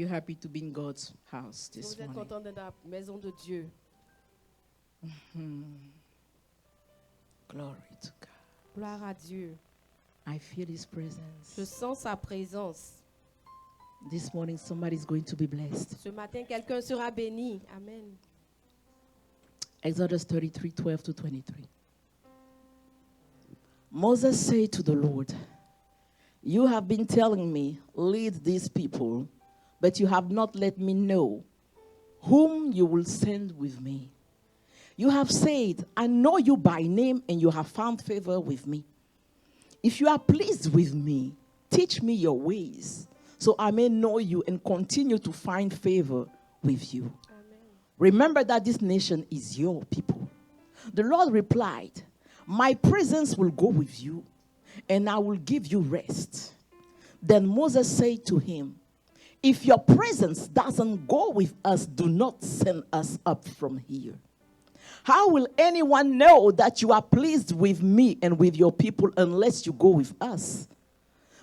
you happy to be in God's house Est-ce que this vous êtes morning? content d'être dans la maison de Dieu? Glory to God. Gloire à Dieu. I feel His presence. Je sens sa présence. This morning, somebody's going to be blessed. Ce matin, quelqu'un sera béni. Amen. Exodus 33, 12 to 23. Moses said to the Lord, "You have been telling me, lead these people, but you have not let me know whom you will send with me. You have said, I know you by name, and you have found favor with me. If you are pleased with me, teach me your ways, so I may know you and continue to find favor with you. Amen. Remember that this nation is your people." The Lord replied, "My presence will go with you, and I will give you rest." Then Moses said to him, "If your presence doesn't go with us, do not send us up from here. How will anyone know that you are pleased with me and with your people unless you go with us?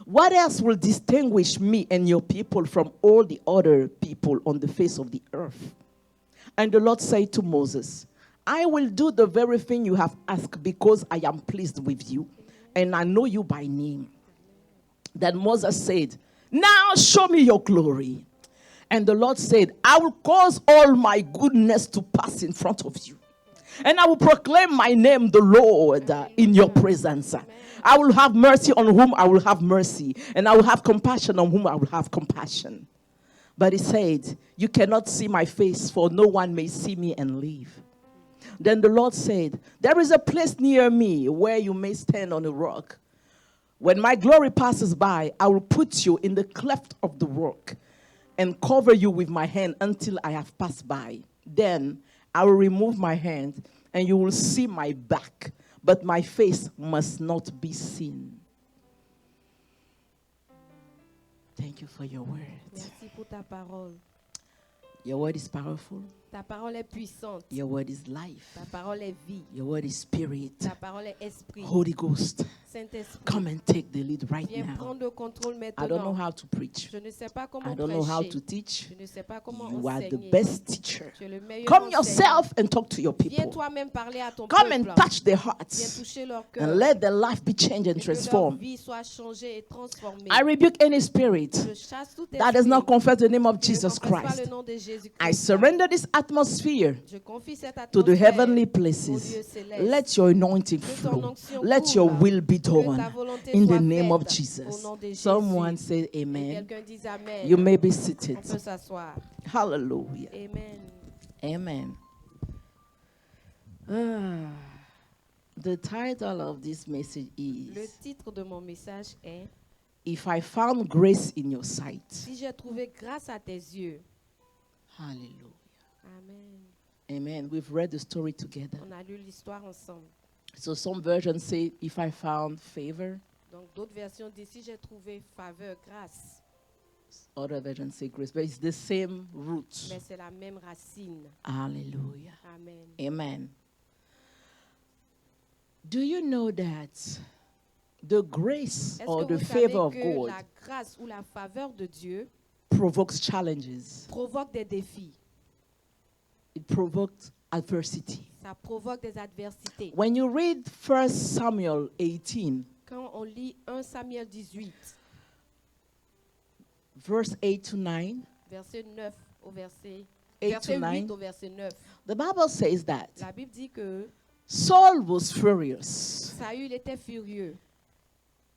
What else will distinguish me and your people from all the other people on the face of the earth?" And the Lord said to Moses, "I will do the very thing you have asked because I am pleased with you and I know you by name." Then Moses said, "Now show me your glory." And the Lord said, "I will cause all my goodness to pass in front of you. And I will proclaim my name, the Lord, in your presence. I will have mercy on whom I will have mercy, and I will have compassion on whom I will have compassion." But he said, "You cannot see my face, for no one may see me and live." Then the Lord said, "There is a place near me where you may stand on a rock. When my glory passes by, I will put you in the cleft of the rock and cover you with my hand until I have passed by. Then I will remove my hand, and you will see my back, but my face must not be seen." Thank you for your word. Merci pour ta parole. Your word is powerful. Ta parole est puissante. Your word is life. Ta parole est vie. Your word is spirit. Ta parole est esprit. Holy Ghost, Saint-Esprit, come and take the lead right viens now. prendre le contrôle I don't know maintenant. how to preach. Je ne sais pas I comment don't know how prêcher. to teach. Je ne sais pas comment You are the enseigner. best teacher. Tu es le meilleur Come enseignant. yourself and talk to your Viens people. toi-même parler à ton Come peuple. and touch their Viens hearts toucher leur cœur. and let their life be changed and Et que leur transformed. vie soit changée et transformée. I rebuke any spirit Je chasse tout that does not esprit confess the name of qui ne Jesus confesse pas Christ. le nom de Jésus-Christ. I surrender this atmosphere Je confie cette to the atmosphère heavenly aux places. lieux célestes. Let your anointing Que ton flow. onction Let your coule. will be Que ta done volonté in soit the name of faite Jesus. au nom de Jésus. Someone say Et amen. quelqu'un dise Amen. You may be seated. On peut s'asseoir. Hallelujah. Amen. Amen. The title of this message Le is titre de mon message est If I Found Grace in Your Sight. Si j'ai trouvé grâce à tes yeux. Hallelujah. Amen. Amen. We've read the story together. On a lu l'histoire ensemble. So some versions say, if I found favor. Donc d'autres versions disent si j'ai trouvé faveur, grâce. Other versions say grace. But it's the same root. Mais c'est la même racine. Hallelujah. Amen. Amen. Do you know that the grace Est-ce or que the vous savez favor of que God la grâce ou la faveur de Dieu provokes challenges? provoque des défis? It provokes adversity. Ça provoque des adversités. When you read 1 Samuel 18, Quand on lit 1 Samuel 18, verse 8 to 9, verset 9 au verset, 8 verset to 9, 8 au verset 9, the Bible says that la Bible dit que Saul was furious Saül était furieux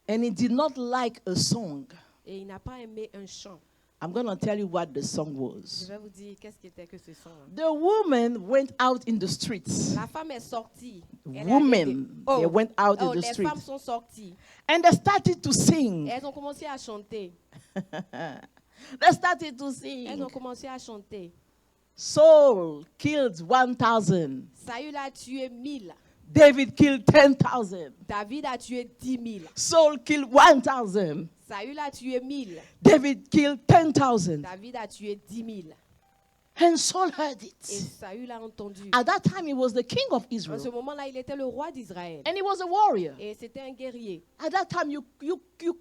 and he did not like a song. et il n'a pas aimé un chant. I'm going to tell you what the song Je was. vais vous dire qu'est-ce qui était que ce son. The woman went out in the streets. La femme est sortie. Elle est allée Women, they went out in the les street. femmes sont sorties. And they started to Et sing. elles ont commencé à chanter. They started to Elles sing. ont commencé à chanter. Saul killed 1,000. Saül a tué 1000. David killed 10,000. David a tué 10 000. Saul killed 1,000. Saül a tué 1000. David killed 10,000. David a tué 10 000. And Saul heard Et it. Saül a entendu. At that time, he was the king of En ce Israel. moment-là, il était le roi d'Israël. And he was a warrior. Et c'était un guerrier. At that time, you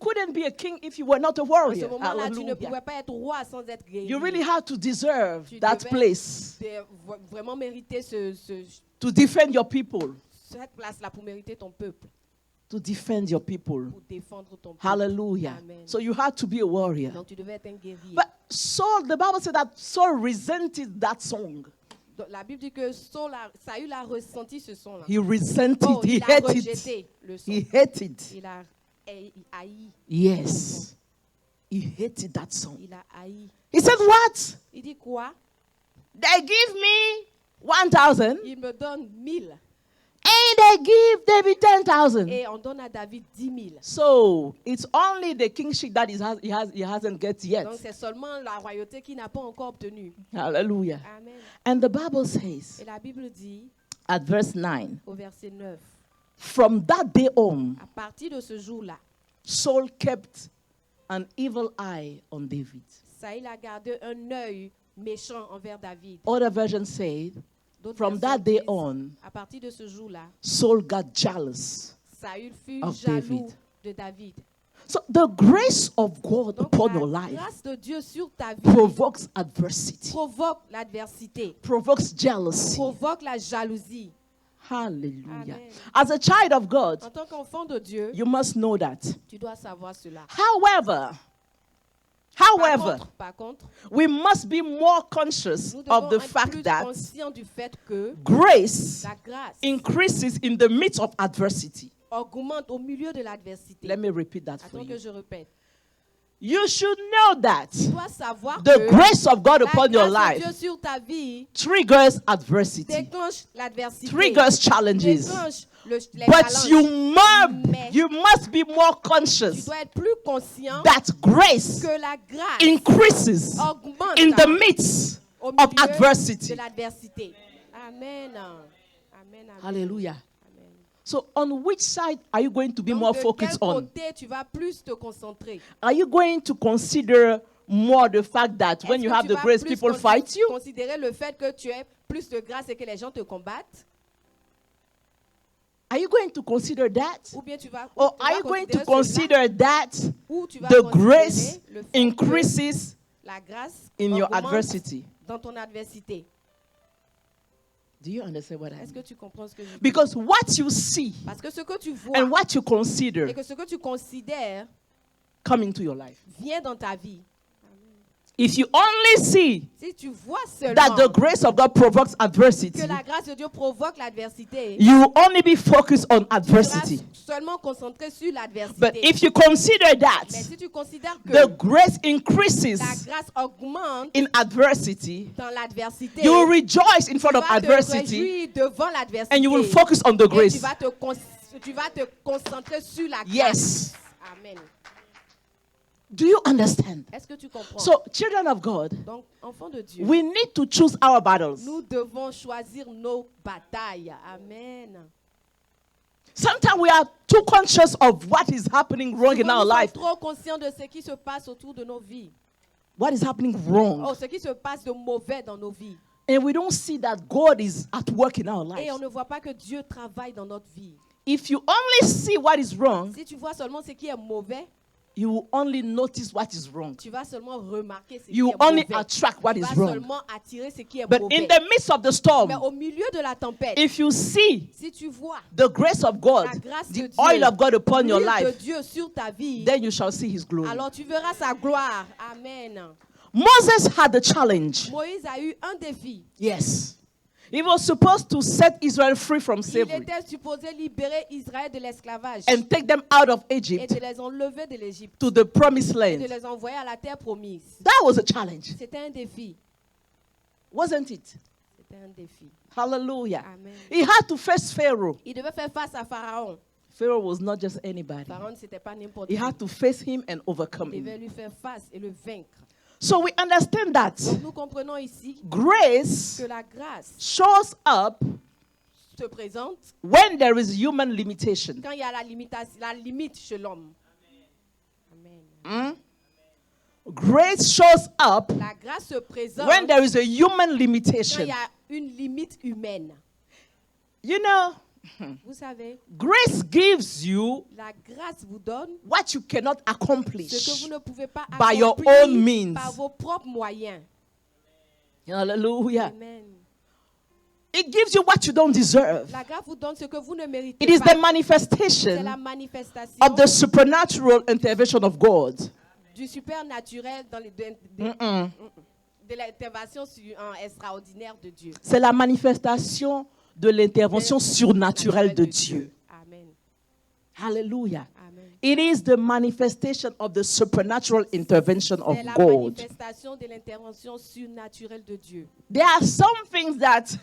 couldn't be a king if you were not a En ce warrior. moment-là, tu ne Hallelujah. pouvais pas être roi sans être guerrier. You really had to deserve Tu that devais place vraiment mériter to defend your people. cette place-là pour mériter ton peuple, To defend your people. pour défendre ton peuple. Hallelujah. Amen. So you had to be a warrior. Donc tu devais être un guerrier. But Saul, the Bible said that Saul resented that song. Donc, la Bible dit que Saül a ressenti ce son-là. He resented, Oh, he il a hated. rejeté le son. He hated. Il a haï. Yes. He hated that song. Il a haï. He said, what? Il dit quoi? They give me 1,000 Il me donne 1000. and they give David 10,000. Et on donne à David 10 000. So it's only the kingship that he hasn't get yet. Donc c'est seulement la royauté qui n'a pas encore obtenu. Hallelujah. Amen. And the Bible says Et la Bible dit at verse 9, au verset 9, from that day on, à partir de ce jour-là, Saul kept an evil eye on David. Saül a gardé un œil méchant envers David. Other versions say, D'autres from versions that day disent, on, à partir de ce jour-là, Saul got jealous. Saül fut Of jaloux David. de David. So the grace of God Donc upon la your life grâce de Dieu sur ta vie provokes adversity, provoque l'adversité, provokes jealousy. provoque la jalousie. Hallelujah. Amen. As a child of God, En tant qu'enfant de Dieu, you must know that. tu dois savoir cela. However, Par contre, we must be more conscious nous of devons the être fact plus that conscients du fait que grace la grâce increases in the midst of adversity. augmente au milieu de l'adversité. Let me repeat that for Attends que you. je répète. You should know that Tu dois savoir the que grace of God la upon your grâce de Dieu life sur ta vie triggers adversity, déclenche l'adversité, triggers challenges. déclenche les But challenges. Mais you must be more tu conscious dois être plus conscient that grace que la grâce increases augmente in the midst au of milieu adversity. de l'adversité. Amen. Amen. Amen. Hallelujah. Amen. So on which side are you going to be Donc, more de focused quel on? côté tu vas plus te concentrer? Are you going to consider more the fact that when Est-ce you que have tu the vas grace, plus people fight you? considérer le fait que tu aies plus de grâce et que les gens te combattent? Are you going to consider that? Ou bien tu vas, Or tu are vas you going to considérer cela, consider that ou tu vas the considérer grace le fait que increases la grâce in your augmente adversity? dans ton adversité? Do you understand what I Est-ce que mean? tu comprends ce que je dis? Because what you see Parce que ce que tu vois and what you consider et que ce que tu considères come into your life. vient dans ta vie. If you only see Si tu vois that the seulement grace of God provokes adversity, que la grâce de Dieu provoque l'adversité, you will only be focused on tu seras adversity. seulement concentré sur But l'adversité. if you consider that Mais si tu considères que the grace la increases grâce augmente in adversity, dans l'adversité, you will rejoice in front tu of vas te adversity réjouir devant l'adversité and you will focus on the et grace. tu vas te concentrer sur la grâce. Yes. Amen. Do you understand? Est-ce que tu comprends? So, children of God, Donc, enfants de Dieu, we need to choose our battles. nous devons choisir nos batailles. Amen. Sometimes we are too conscious of what is happening wrong in Souvent, our nous sommes life. trop conscients de ce qui se passe autour de nos vies. What is happening wrong? Oh, ce qui se passe de mauvais dans nos vies. And we don't see that God is at work in our Et on lives. ne voit pas que Dieu travaille dans notre vie. If you only see what is wrong, Si tu vois seulement ce qui est mauvais, you will only notice what is wrong. tu vas seulement remarquer ce qui You est only mauvais. attract what Tu is vas wrong. seulement attirer ce qui est But mauvais. in the midst of the storm, Mais au milieu de la tempête, if you see si tu vois the grace of God, la grâce the de Dieu, oil of God upon your l'huile de life, Dieu sur ta vie, then you shall see his glory. alors tu verras sa gloire. Amen. Moses had a challenge. Moïse a eu un défi. Yes. He was supposed to set Israel free from Il slavery était supposé libérer Israël de l'esclavage and take them out of et Egypt de les enlever de l'Égypte, to the promised de land. les envoyer à la terre promise. That was a challenge, C'était un défi. wasn't it? C'était un défi. Hallelujah. Amen. He had to face Pharaoh. Il devait faire face à Pharaon. Pharaoh was not just anybody. Pharaon, c'était pas n'importe He qui. had to face him and overcome Il devait him. lui faire face et le vaincre. So we understand that Donc nous comprenons ici grace que la grâce shows up se présente when there is human limitation. quand il y a la limite chez l'homme. Amen. Grace shows up La grâce se présente when there is a human quand il limitation. y a une limite humaine. You know, Vous savez, grace gives you la grâce vous donne what you cannot ce que accomplish vous ne pouvez pas by your accomplir own means. par vos propres moyens. Hallelujah. Amen. It gives you what you don't deserve. La grâce vous donne ce que vous ne méritez It is pas. the manifestation C'est la manifestation of the supernatural intervention of God. du supernaturel dans de l'intervention extraordinaire de Dieu. C'est la manifestation de l'intervention surnaturelle de Dieu. Amen. Hallelujah. Amen. It is the manifestation of the supernatural intervention of C'est la God. manifestation de l'intervention surnaturelle de Dieu. There are some things that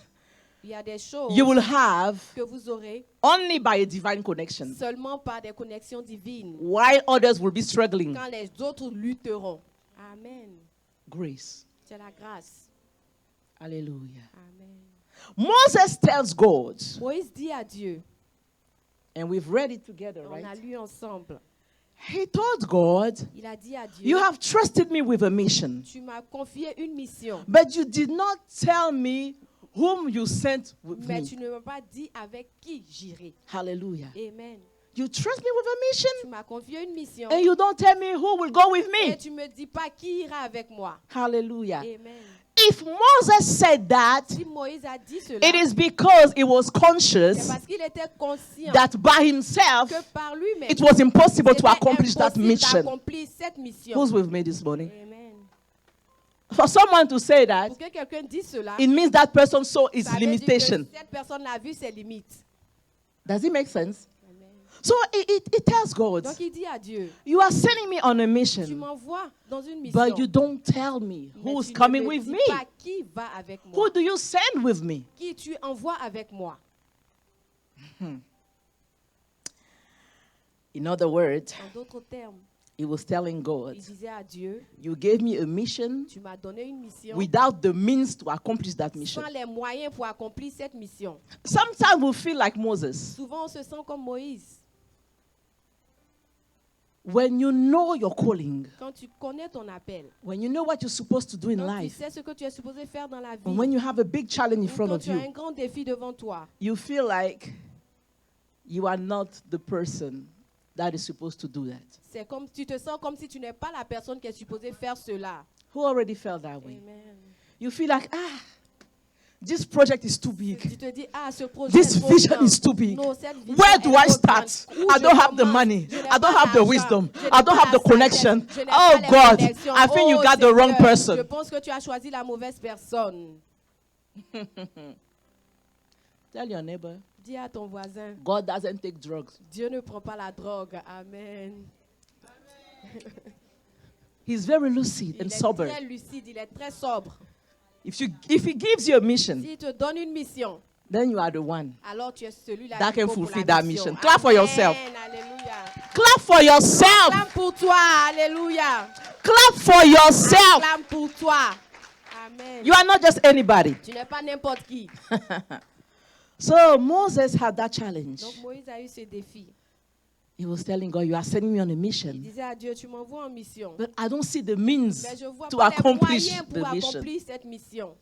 Il y a des choses you will have que vous aurez only by a divine connection, seulement par des connexions divines, while others will be struggling. quand les autres lutteront. Amen. Grace. C'est la grâce. Hallelujah. Amen. Moses tells God, Moïse dit à Dieu, and we've read it together, on a right? lu ensemble, He told God, il a dit à Dieu, you have trusted me with a mission, tu m'as confié une mission, but you did not tell me whom you sent with mais me. tu ne m'as pas dit avec qui j'irai. Hallelujah. Amen. You trust me with a Tu mission, m'as confié une mission and you don't tell me who will go with et me. tu me dis pas qui ira avec moi. Hallelujah. Amen. If Moses said that, Si Moïse a dit cela, it is because he was c'est conscious parce qu'il était conscient that by himself que par lui-même, it was impossible to c'était accomplish that impossible mission. d'accomplir cette mission. Who's with me this morning? Amen. For someone to say that, Pour que quelqu'un dise cela, it means that person saw his ça veut dire que limitation. cette personne a vu ses limites. Does it make sense? Amen. So it tells God, Donc il dit à Dieu, you are sending me on a tu mission, m'envoies dans une mission, but you don't tell me mais who's tu coming ne me with dis me. pas qui va avec moi. Who do you send with me? Qui tu envoies avec moi. In other words, En d'autres termes, he was telling God, il disait à Dieu, you gave me a mission tu m'as donné une mission without the means to accomplish that mission. sans les moyens pour accomplir cette mission. Sometimes we feel like Moses. Souvent, on se sent comme Moïse. When you know your calling, Quand tu connais ton appel, when you know what you're supposed to do in quand tu life, sais ce que tu es supposé faire dans la vie, and when you have a big challenge in ou front quand of tu as you, un grand défi devant toi, you feel like you are not the person that is supposed to do that. c'est comme tu te sens comme si tu n'es pas la personne qui est supposée faire cela. Who already felt that way? Amen. You feel like, this project is too big. Tu te dis, ce projet This est trop vision grand. is too big. Non, cette vision Where est do I trop start? grande. Où I je don't have the commence? money. Je n'ai I pas don't have the l'argent. wisdom. Je n'ai I don't pas have the la connection. sagesse. Je n'ai Oh pas les God, connexions. I think you Oh, got the wrong Seigneur, person. Je pense que tu as choisi la mauvaise personne. Tell your neighbor, Dis à ton voisin, God doesn't take drugs. Dieu ne prend pas la drogue. Amen. He's very lucid Il and est sober. très lucide, il est très sobre. If he gives you a mission, S'il te donne une mission, then you are the one. alors tu es celui-là That qu'il can faut pour fulfill la that mission. mission. Clap for yourself. Amen. Alléluia. Clap for yourself. Clame pour toi. Alléluia. Clap for yourself. Clame pour toi. Amen. You are not just anybody. Tu n'es pas n'importe qui. So Moses had that challenge. Donc Moïse a eu ce défi. He was telling God, you are sending me on a Il mission. disait à Dieu, tu m'envoies en mission. But I don't see the means Mais je vois to pas les accomplish moyens the pour mission. accomplir cette mission.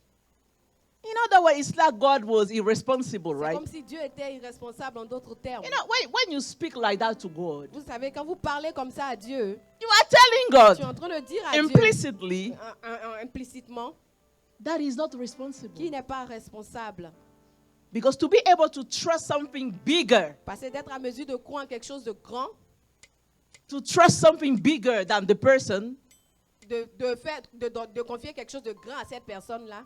In other words, it's like God was irresponsible, C'est right? comme si Dieu était irresponsable en d'autres termes. You know, when you speak like that to God, Vous savez, quand vous parlez comme ça à Dieu, you are telling tu es God en train de dire à Dieu implicitly implicitement that He's not qu'il responsible. n'est pas responsable. Because to be able to trust something bigger, Parce que d'être à mesure de croire en quelque chose de grand, to trust something bigger than the person, de confier quelque chose de grand à cette personne-là,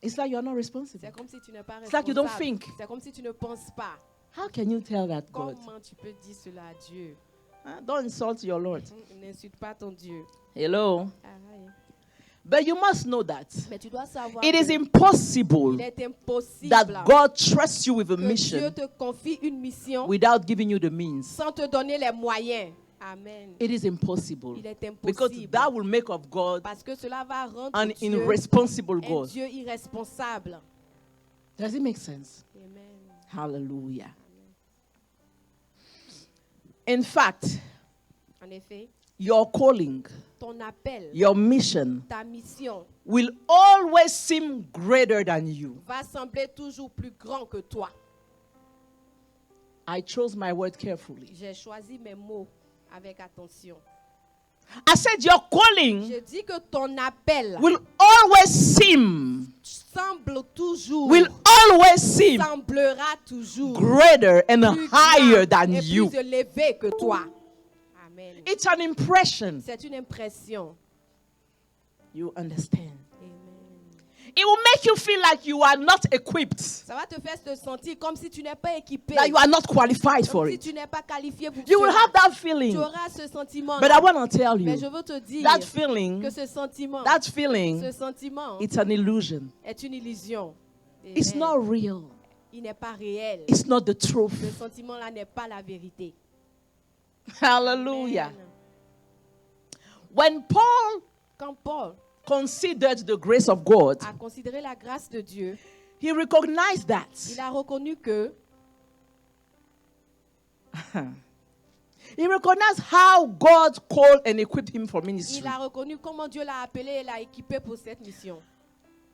it's like you're not responsible. c'est comme si tu n'es pas It's like you don't responsable. think. C'est comme si tu ne penses pas. How can you tell that, God? Comment tu peux dire cela à Dieu? Don't insult your Lord. N'insulte pas ton Dieu. Hello? Ah, ouais. But you must know that Mais tu dois savoir it is qu'il impossible est impossible that God trusts you with a que Dieu mission te confie une mission without giving you the means. sans te donner les moyens. Amen. It is impossible. Il est Because impossible. that will make of God Parce que cela va rendre an Dieu irresponsible un God. Dieu irresponsable. Does it make sense? Amen. Hallelujah. In fact, En effet, your calling, ton appel, your mission ta mission will always seem greater than you. va sembler toujours plus grand que toi. I chose my word carefully. J'ai choisi mes mots avec attention. I said your calling Je dis que ton appel will always seem, semblera toujours greater and plus higher grand than et you. plus élevé que toi. Amen. It's an impression. C'est une impression. You understand? Amen. It will make you feel like you are not equipped, Ça va te faire te sentir comme si tu n'es pas équipé, that you are not qualified for comme si it. tu n'es pas qualifié pour You will cela. have that Tu feeling. auras ce sentiment. But I want to tell Mais you, je veux te dire that feeling, que ce sentiment, it's an illusion. est une illusion. It's Amen. not real. Il n'est pas réel. It's not the truth. Ce sentiment-là n'est pas la vérité. Hallelujah. Amen. When Paul Quand Paul considered the grace of God, a considéré la grâce de Dieu, he recognized that. il a reconnu que He recognized how God called and equipped him for ministry. il a reconnu comment Dieu l'a appelé et l'a équipé pour cette mission.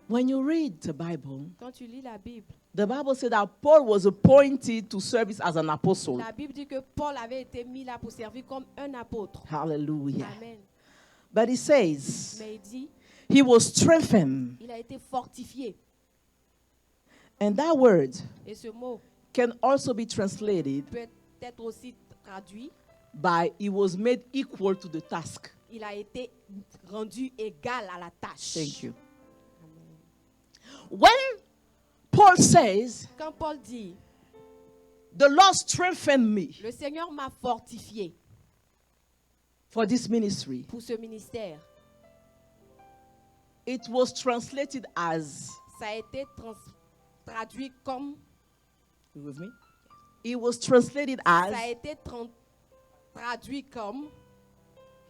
When you read the Bible, Quand tu lis la Bible said that Paul was appointed to service as an apostle. dit que Paul avait été mis là pour servir comme un apôtre. Hallelujah. Amen. But he says Mais il dit, he was strengthened. il a été fortifié. And that word Et ce mot can also be translated peut être aussi traduit, by he was made equal to the task. il a été rendu égal à la tâche. Thank you. When Paul says, Quand Paul dit, the Lord strengthened me le Seigneur m'a fortifié for this ministry, pour ce ministère, it was translated as, ça a été traduit comme, you with me? It was translated ça a as, été traduit comme,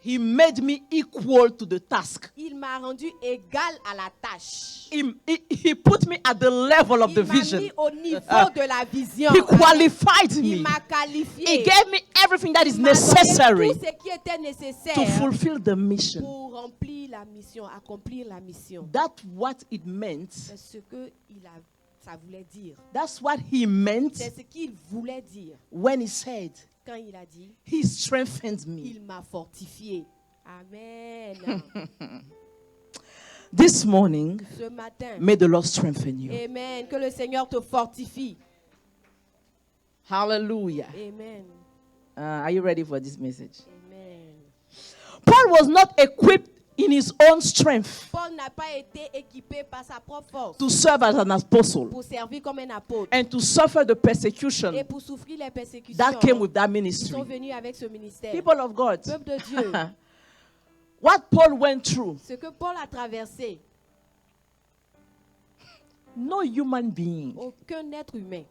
he made me equal to the task. il m'a rendu égal à la tâche. He put me at the level of the Il m'a vision. mis au niveau de la vision. He qualified Il me. m'a qualifié. He gave me everything that is Il m'a donné necessary tout ce qui était nécessaire to fulfill the mission. pour remplir la mission, accomplir la mission. That's what it meant. C'est ce que ça voulait dire. That's what he meant C'est ce qu'il voulait dire when he said, quand il a dit, he strengthens me. il m'a fortifié. Amen. This morning, Ce matin, may the Lord strengthen you. amen. Que le Seigneur te fortifie. Hallelujah. Amen. Are you ready for this message? Amen. Paul was not equipped in his own strength Paul n'a pas été équipé par sa propre force to serve as an apostle pour servir comme un apôtre and to suffer the persecution et pour souffrir les persécutions that came with that qui ministry. sont venues avec ce ministère. People of God, Peuple de Dieu, what Paul went through, ce que Paul a traversé, no human being aucun être humain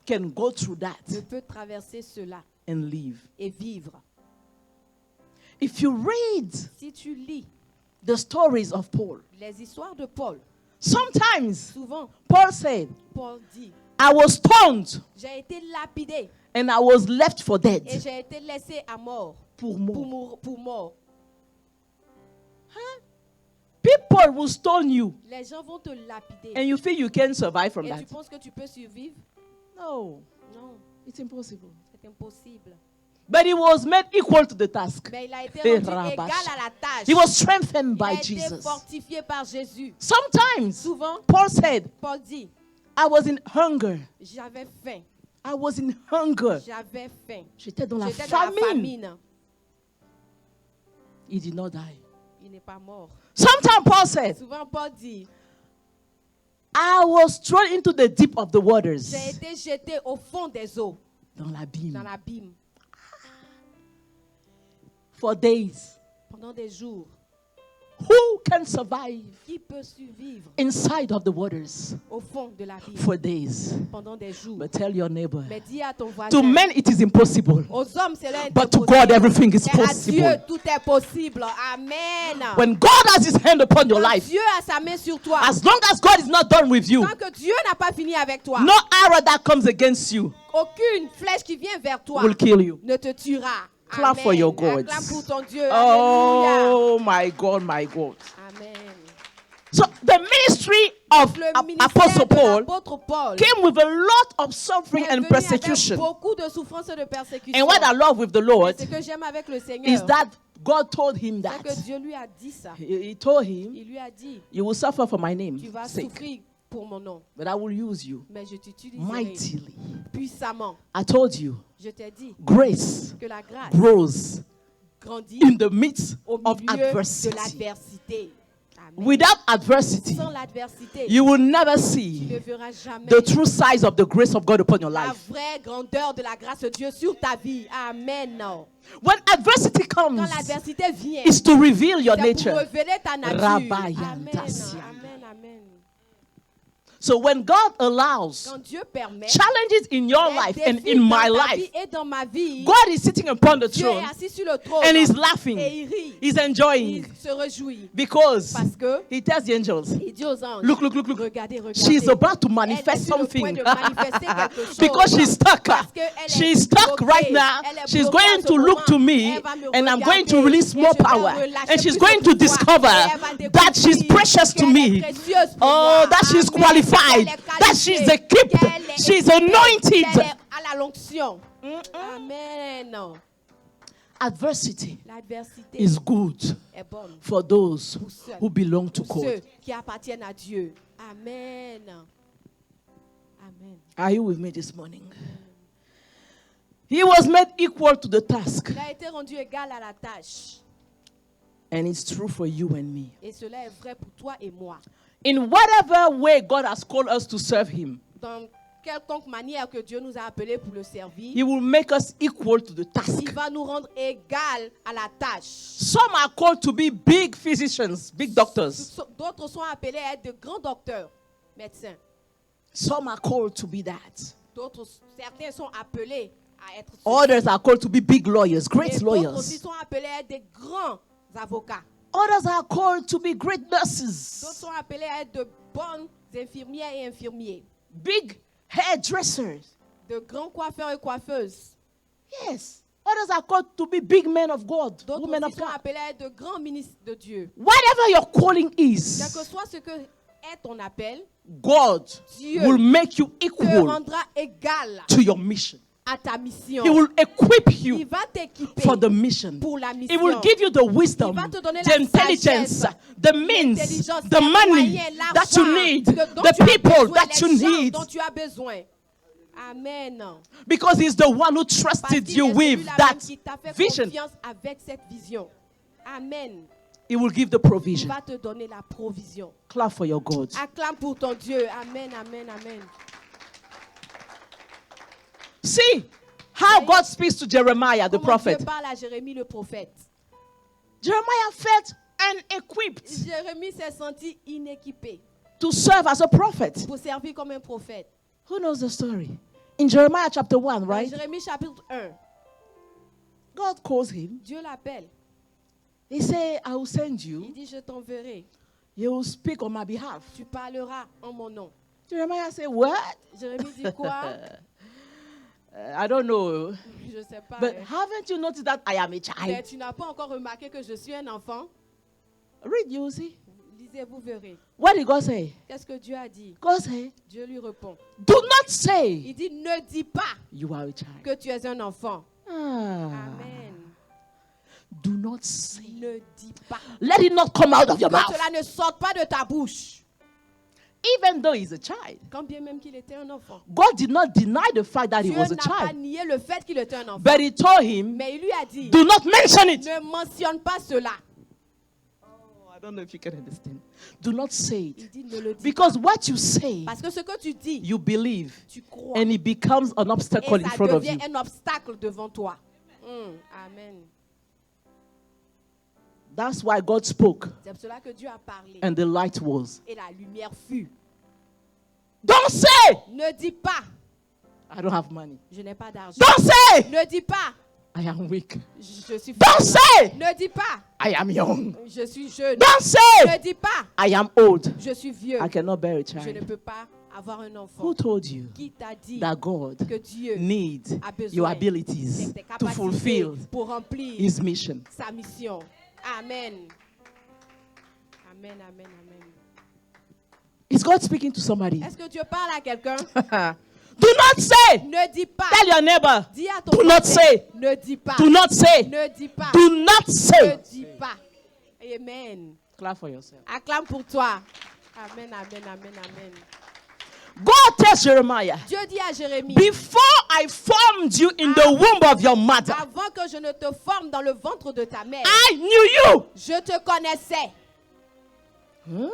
can go through that ne peut traverser cela and live. et vivre. If you read Si tu lis the stories of Paul, les histoires de Paul, sometimes souvent, Paul said, Paul dit, I was stoned j'ai été lapidé and I was left for dead. et j'ai été laissé à mort, Pour mort. pour mort. People will stone you Les gens vont te lapider and you think you can survive from et that. tu penses que tu peux survivre? No, Non, it's impossible. c'est impossible. But he was made equal to the task. Mais il a été Eh, rendu rabash. égal à la tâche. He was strengthened Il by a été Jesus. fortifié par Jésus. Sometimes Souvent, Paul said, Paul dit, I was in hunger. j'avais faim, I was in hunger. j'avais faim. J'étais dans la J'étais dans la famine. famine. He did not die. Il n'est pas mort. Sometimes Paul said, Souvent, Paul dit, I was thrown into the deep of the waters. j'ai été jeté au fond des eaux, Dans l'abîme. dans l'abîme, For days. pendant des jours. Who can survive Qui peut survivre inside of the waters au fond de l'abîme for days? pendant des jours? But tell your neighbor, Mais dis à ton voisin, to men it is impossible. aux hommes, c'est But to God, everything is Mais à Dieu, possible. tout est possible. Amen. When God has his hand upon your Quand life, Dieu a sa main sur toi, as long as God is not done with you, tant que Dieu n'a pas fini avec toi, no arrow that comes against you aucune flèche qui vient vers toi will kill you. ne te tuera. Clap for your God. Acclame pour ton Dieu. Oh my God, my God. Amen. So the ministry of Le Apostle ministère de Paul l'apôtre Paul came with a lot of suffering est and venu avec persecution. beaucoup de souffrances et de persécutions. And what I love with the Lord Ce que j'aime avec le Seigneur, is that God told him c'est that. que Dieu lui a dit ça. He told him, Il lui a dit, you will suffer for my tu name's vas sake, souffrir pour mon nom, but I will use you mais je t'utiliserai mightily. puissamment. I told you, Je t'ai dit grace que la grâce grows grandit in the midst au of milieu de adversity. l'adversité. Amen. Without adversity, Sans l'adversité, you will never tu ne see verras jamais the true size of the grace of God upon your la life. vraie grandeur de la grâce de Dieu sur ta vie. Amen. When adversity Quand comes, l'adversité vient, it's to reveal your c'est pour nature. révéler ta nature. Rabaya Amen. Dasia. Amen. Amen. So when God allows Quand Dieu permet challenges in your les life and défis in dans my ta life, vie et dans ma vie, God is sitting upon the Dieu est throne assis sur le trône and he's et laughing. il rit, He's enjoying il se réjouit because parce que he tells the angels, il dit aux anges, look. Regardez, She's about to Elle manifest est sur le point something de manifester quelque chose. because she's stuck. Parce qu'elle est She's stuck bloquée. right now. Elle est She's bloquée going en ce to look moment. to me Elle va me and I'm going to regarder release et more je vais power. relâcher And she's plus going de to pouvoir. discover Et elle va that she's découvrir precious to qu'elle est me. précieuse pour Oh, moi. that she's Amen. qualified. Qu'elle est That she's qualifiée. equipped. Qu'elle est She's équipée. anointed. Qu'elle est à la l'onction. Amen. Adversity L'adversité is good est bonne for those pour ceux, who belong to pour ceux God. qui appartiennent à Dieu. Amen. Amen. Are you with me this morning? He was made equal to the task. Il a été rendu égal à la tâche. And it's true for you and me. Et cela est vrai pour toi et moi. In whatever way God has called us to serve Him, Dans quelconque manière que Dieu nous a appelés pour le servir, He will make us equal to the task. il va nous rendre égal à la tâche. Some are called to be big physicians, big doctors. D'autres sont appelés à être de grands docteurs, médecins. Some are called to be that. Certains sont appelés à être Others are called to be big lawyers, et great d'autres aussi lawyers. sont appelés à être des grands avocats. Others are called to be great D'autres nurses, sont appelés à être de bonnes infirmières et infirmiers, big hairdressers. de grands coiffeurs et coiffeuses. Yes. Others are called to be big men of God, D'autres women aussi of sont God. appelés à être de grands ministres de Dieu. Whatever your calling Quel is, que soit ce que est ton appel, God Dieu will make you te equal rendra égal to your mission. à ta mission. He will equip Il you va t'équiper for the mission. pour la mission. He will give you the wisdom, Il va te donner the la intelligence, sagesse, the means, l'intelligence, the les money moyens, that you l'argent need, dont the tu as people besoin, that les you gens need, dont tu as besoin. Amen. because He's the one who Parce trusted qu'il you est with celui-là that même qui t'a fait vision. confiance avec cette vision. Amen. He will give the Il provision. va te donner la provision. Clap for your God. Acclame pour ton Dieu. Amen, amen, amen. See how God speaks to Jeremiah, the Comment prophet. Dieu parle à Jérémie le prophète. Jeremiah felt unequipped Jérémie s'est senti inéquipé to serve as a prophet. pour servir comme un prophète. Who knows the story? In Jeremiah chapter 1, Dans right? Jérémie chapitre 1, God calls him. Dieu l'appelle. He said, I will send Il you. dit, je t'enverrai. You will speak on my behalf. Tu parleras en mon nom. Jeremiah said, what? Jérémie dit quoi? I don't know. Je ne sais pas. But haven't you noticed that I am a Mais child? tu n'as pas encore remarqué que je suis un enfant? Read, you see. Lisez, vous verrez. What did God say? Qu'est-ce que Dieu a dit? God said, Dieu lui répond. do not say Il dit, ne dis pas you are a child. que tu es un enfant. Ah. Amen. Do not say. Ne dis pas. Let it not come out of your Que mouth. cela ne sorte pas de ta bouche. Even though he's a child. Quand bien même qu'il était un enfant. God did not deny the fact that he Dieu was a n'a pas child. nié le fait qu'il était un enfant. But he told him, Mais il lui a dit, do not mention it. ne mentionne pas cela. Oh, I don't know if you can understand. Do not say Il it. dit, ne le dis Because pas. what you say, Parce que ce que tu dis, you believe. tu crois. And it becomes an obstacle Et in ça front of you. devient un obstacle devant toi. Amen. That's why God spoke C'est pour cela que Dieu a parlé. and the light was. Et la lumière fut. Don't say, Ne dis pas, I don't have money. je n'ai pas d'argent. Don't say, Ne dis pas, I am weak. je suis Don't faible. say, Ne dis pas, I am young. je suis jeune. Don't Ne say, dis pas, I am old. je suis vieux. I cannot bear a Je ne child. peux pas avoir un enfant. Who told you Qui t'a dit that God que Dieu needs a besoin your de abilities tes to capacités fulfill pour remplir His mission? sa mission? Amen. Amen, amen, amen. Is God speaking to somebody? Est-ce que Dieu parle à quelqu'un? Do not say. Ne dis pas. Tell your neighbor. Dis à ton Do not voisin, say. ne dis pas. Do not say. Ne dis pas. Do not Ne say. dis pas. Amen. Clap for yourself. Acclame pour toi. Amen, amen, amen, amen. God tells Jeremiah, Dieu dit à Jérémie, before I formed you in the womb of your mother, avant que je ne te forme dans le ventre de ta mère, I knew you. je te connaissais. Huh?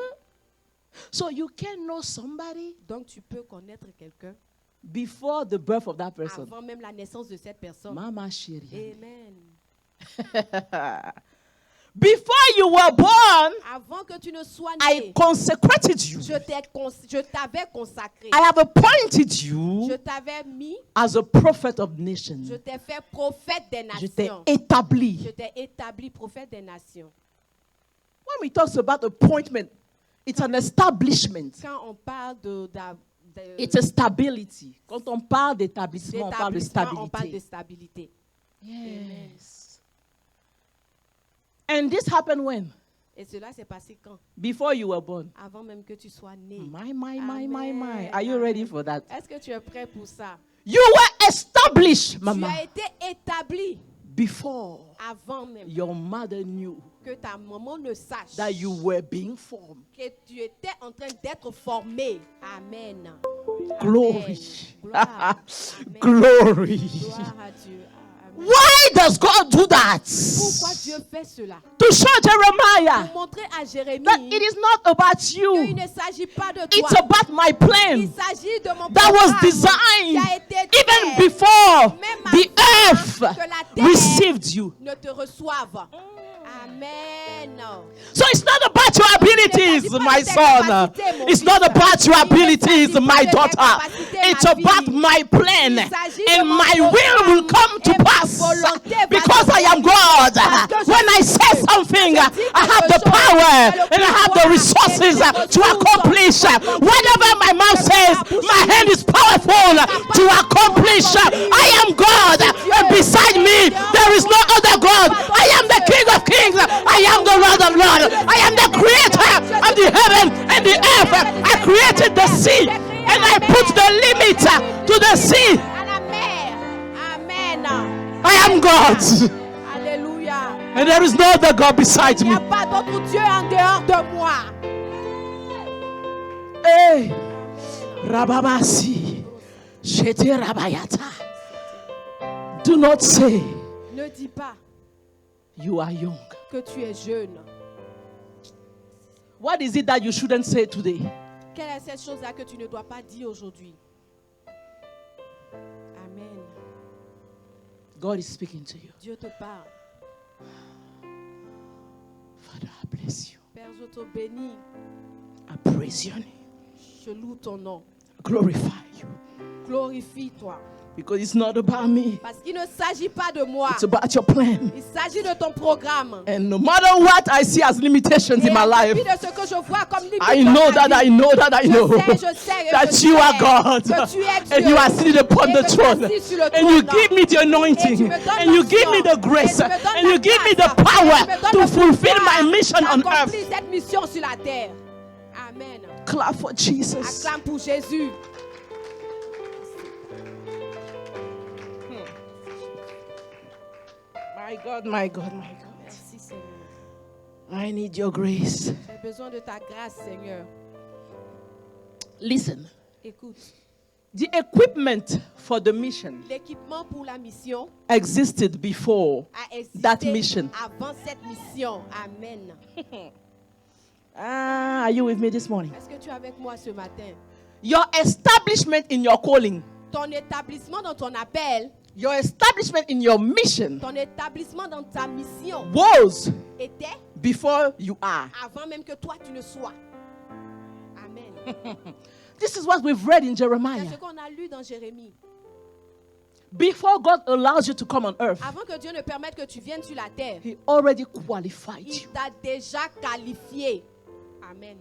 So you can know somebody Donc tu peux connaître quelqu'un before the birth of that person. avant même la naissance de cette personne. Mama chérie. Amen. Before you were born, Avant que tu ne sois I né, consecrated you. je t'avais consacré. I have appointed you Je t'avais mis, as a prophet of nations. je t'ai fait prophète des Je t'ai nations. établi. Je t'ai établi prophète des nations. When we talk about appointment, it's an establishment. Quand on parle de It's a stability. Quand on parle d'établissement, on parle de d'établissement, on parle de stabilité. stabilité. Yes. And this happened when? Et cela s'est passé quand? Before you were born. Avant même que tu sois né. My. Amen. Are you ready for that? Est-ce que tu es prêt pour ça? You were established, Tu Mama, as été établi before avant même your mother knew que ta maman ne sache that you were being formed. que tu étais en train d'être formé. Amen. Glory. Gloire. Amen. Glory. Gloire à Dieu. Amen. Why does God do that? Pourquoi Dieu fait cela? To show Jeremiah Pour montrer à Jérémie that it is not about qu'il you. ne s'agit pas de It's toi. about my Il plan s'agit de mon that was programme designed qui a été even fait before même the avant earth que la terre received you. ne te reçoive. Amen. So it's not about your abilities, my son. It's not about your abilities, my daughter. It's about my plan. And my will come to pass. Because I am God. When I say something, I have the power and I have the resources to accomplish. Whatever my mouth says, my hand is powerful to accomplish. I am God. And beside me, there is no other God. I am the King of Kings. I am the Lord of Lords. I am the creator of the heaven and the earth. I created the sea and I put the limit to the sea. Amen. I am God. Alléluia. And there is no other God besides Il n'y me. a pas d'autre Dieu en dehors de moi. Hey, Rababasi, Shete Rabayata. Do not say Ne dis pas you are young. que tu es jeune. What is it that you shouldn't say today? Quelle est cette chose-là que tu ne dois pas dire aujourd'hui? Amen. God is speaking to you. Dieu te parle. Father, I bless you. Père, je te bénis. I praise your name. Je loue ton nom. Glorify you. Glorifie-toi. Because it's not about me. Parce qu'il ne s'agit pas de moi. It's about your plan. Il s'agit de ton programme. And no matter what I see as limitations Et in my en life, dépit de ce que je vois comme limite I dans know ma that vie, I know that I know je sais et that je you sais are God que tu es Dieu. and you are seated upon Et the que tu es throne assis sur le and you trône. give me the Et tu anointing me donnes and you give me the l'onction. grace Et tu me donnes and la you give me the grâce. Et tu power me donnes to le fulfill pouvoir my mission on d'accomplir earth. cette mission sur la terre. Amen. Clap for Jesus. Acclame pour Jésus. My God, my God, my God. Merci Seigneur. I need your grace. J'ai besoin de ta grâce, Seigneur. Listen, Écoute, the equipment for the mission l'équipement pour la mission existed before a existé that mission. avant cette mission. Amen. Are you with me this morning? Est-ce que tu es avec moi ce matin? Your establishment in your calling, Ton établissement dans ton appel, your establishment in your mission ton établissement dans ta mission was était before you are. avant même que toi tu ne sois. Amen. This is what we've read in C'est Jeremiah. ce qu'on a lu dans Jérémie. Before God allows you to come on earth, Avant que Dieu ne permette que tu viennes sur la terre, He already qualified il you. t'a déjà qualifié. Amen.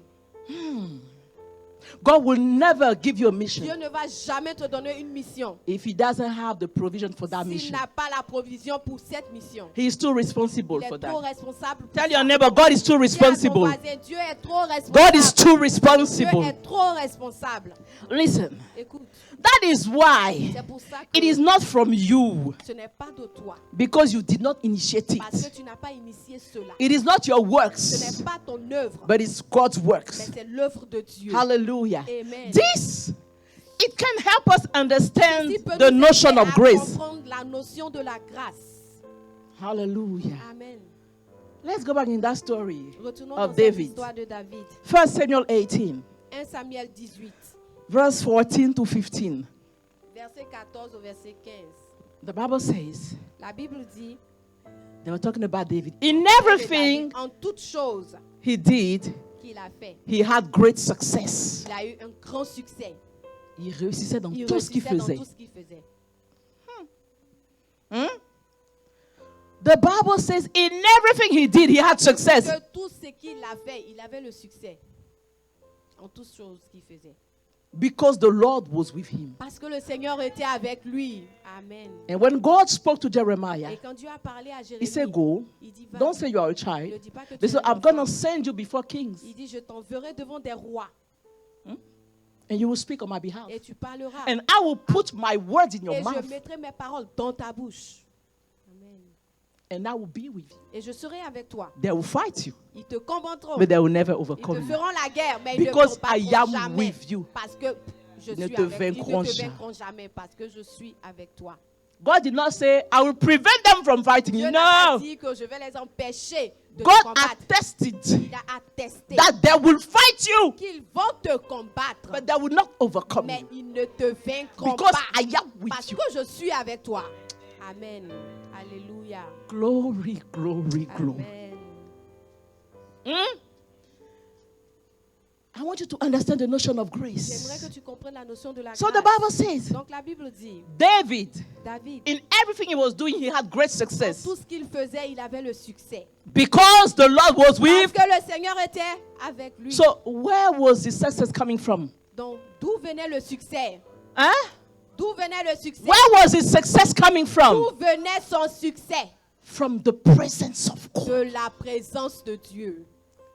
God will never give you a Dieu mission ne va jamais te donner une mission if He doesn't have the provision for that s'il mission. n'a pas la provision pour cette mission. He is too responsible Il for est trop that. responsable pour Tell ça. your neighbor, God is too Dis à ton responsible. voisin, Dieu est trop responsable. God is too Dieu responsible. est trop responsable. Listen, Écoute, that is why c'est pour ça it que is not from you ce n'est pas de toi. because you did not initiate Parce que it. tu n'as pas initié cela. It is not your Ce works, n'est pas ton œuvre, but it's God's mais works. c'est l'œuvre de Dieu. Hallelujah. Amen. This, it can help us understand Ceci peut the nous notion aider of à grace. comprendre la notion de la grâce. Hallelujah. Amen. Let's go back in that story Retournons of dans cette David. histoire de David. 1 Samuel 18, 1 Samuel 18, verse 14 to 15. verset 14 au verset 15. The Bible says, La Bible dit, they were talking about David. In que everything David, en toute chose he did, qu'il a fait, he had great success. il a eu un grand succès. Il réussissait dans Il tout ce qu'il réussissait dans faisait. tout ce qu'il faisait. The Bible says, in everything he did, he had success. Que tout ce qu'il a fait, il avait le succès. En toutes choses qu'il faisait. Because the Lord was with him. Parce que le Seigneur était avec lui. Amen. And when God spoke to Et Jeremiah, quand Dieu a parlé à he Jérémie, said, go. il dit, va. Don't say you are a Ne child. dis pas que tu They es said, un I'm going to enfant. send you before kings. Il dit, je t'enverrai devant des rois And you will speak on my behalf. et tu parleras. And I will put my words in your Et je mouth. mettrai mes paroles dans ta bouche. Amen. And I will be with you. Et je serai avec toi. They will fight you, Ils te combattront. but they will never Ils te overcome you. feront la guerre, mais ils ne Because te I combattront am jamais. with you. Parce que je Ils ne suis te avec. Ils vaincront ne te jamais. vaincront jamais parce que je suis avec toi. God did not say, I will prevent them from fighting Dieu you. n'a pas No. dit que je vais les empêcher de te God combattre. attested Il a attesté that they will fight you, qu'ils vont te combattre, but they will not overcome mais you. ils ne te vaincront Because pas. I am with Parce you. que je suis avec toi. Amen. Alléluia. Glory, glory, glory. Amen. I want you to understand the notion of J'aimerais grace. que tu comprennes la notion de la So the grâce. Bible says, Donc la Bible dit, David, David, in everything he was doing, he had great dans success. tout ce qu'il faisait, il avait le succès. Because the Lord was Parce with. que le Seigneur était avec lui. So where was his success coming from? Donc d'où venait le succès? Huh? D'où venait le succès? Where was his success coming D'où from? venait son succès? From the presence of God. De la présence de Dieu.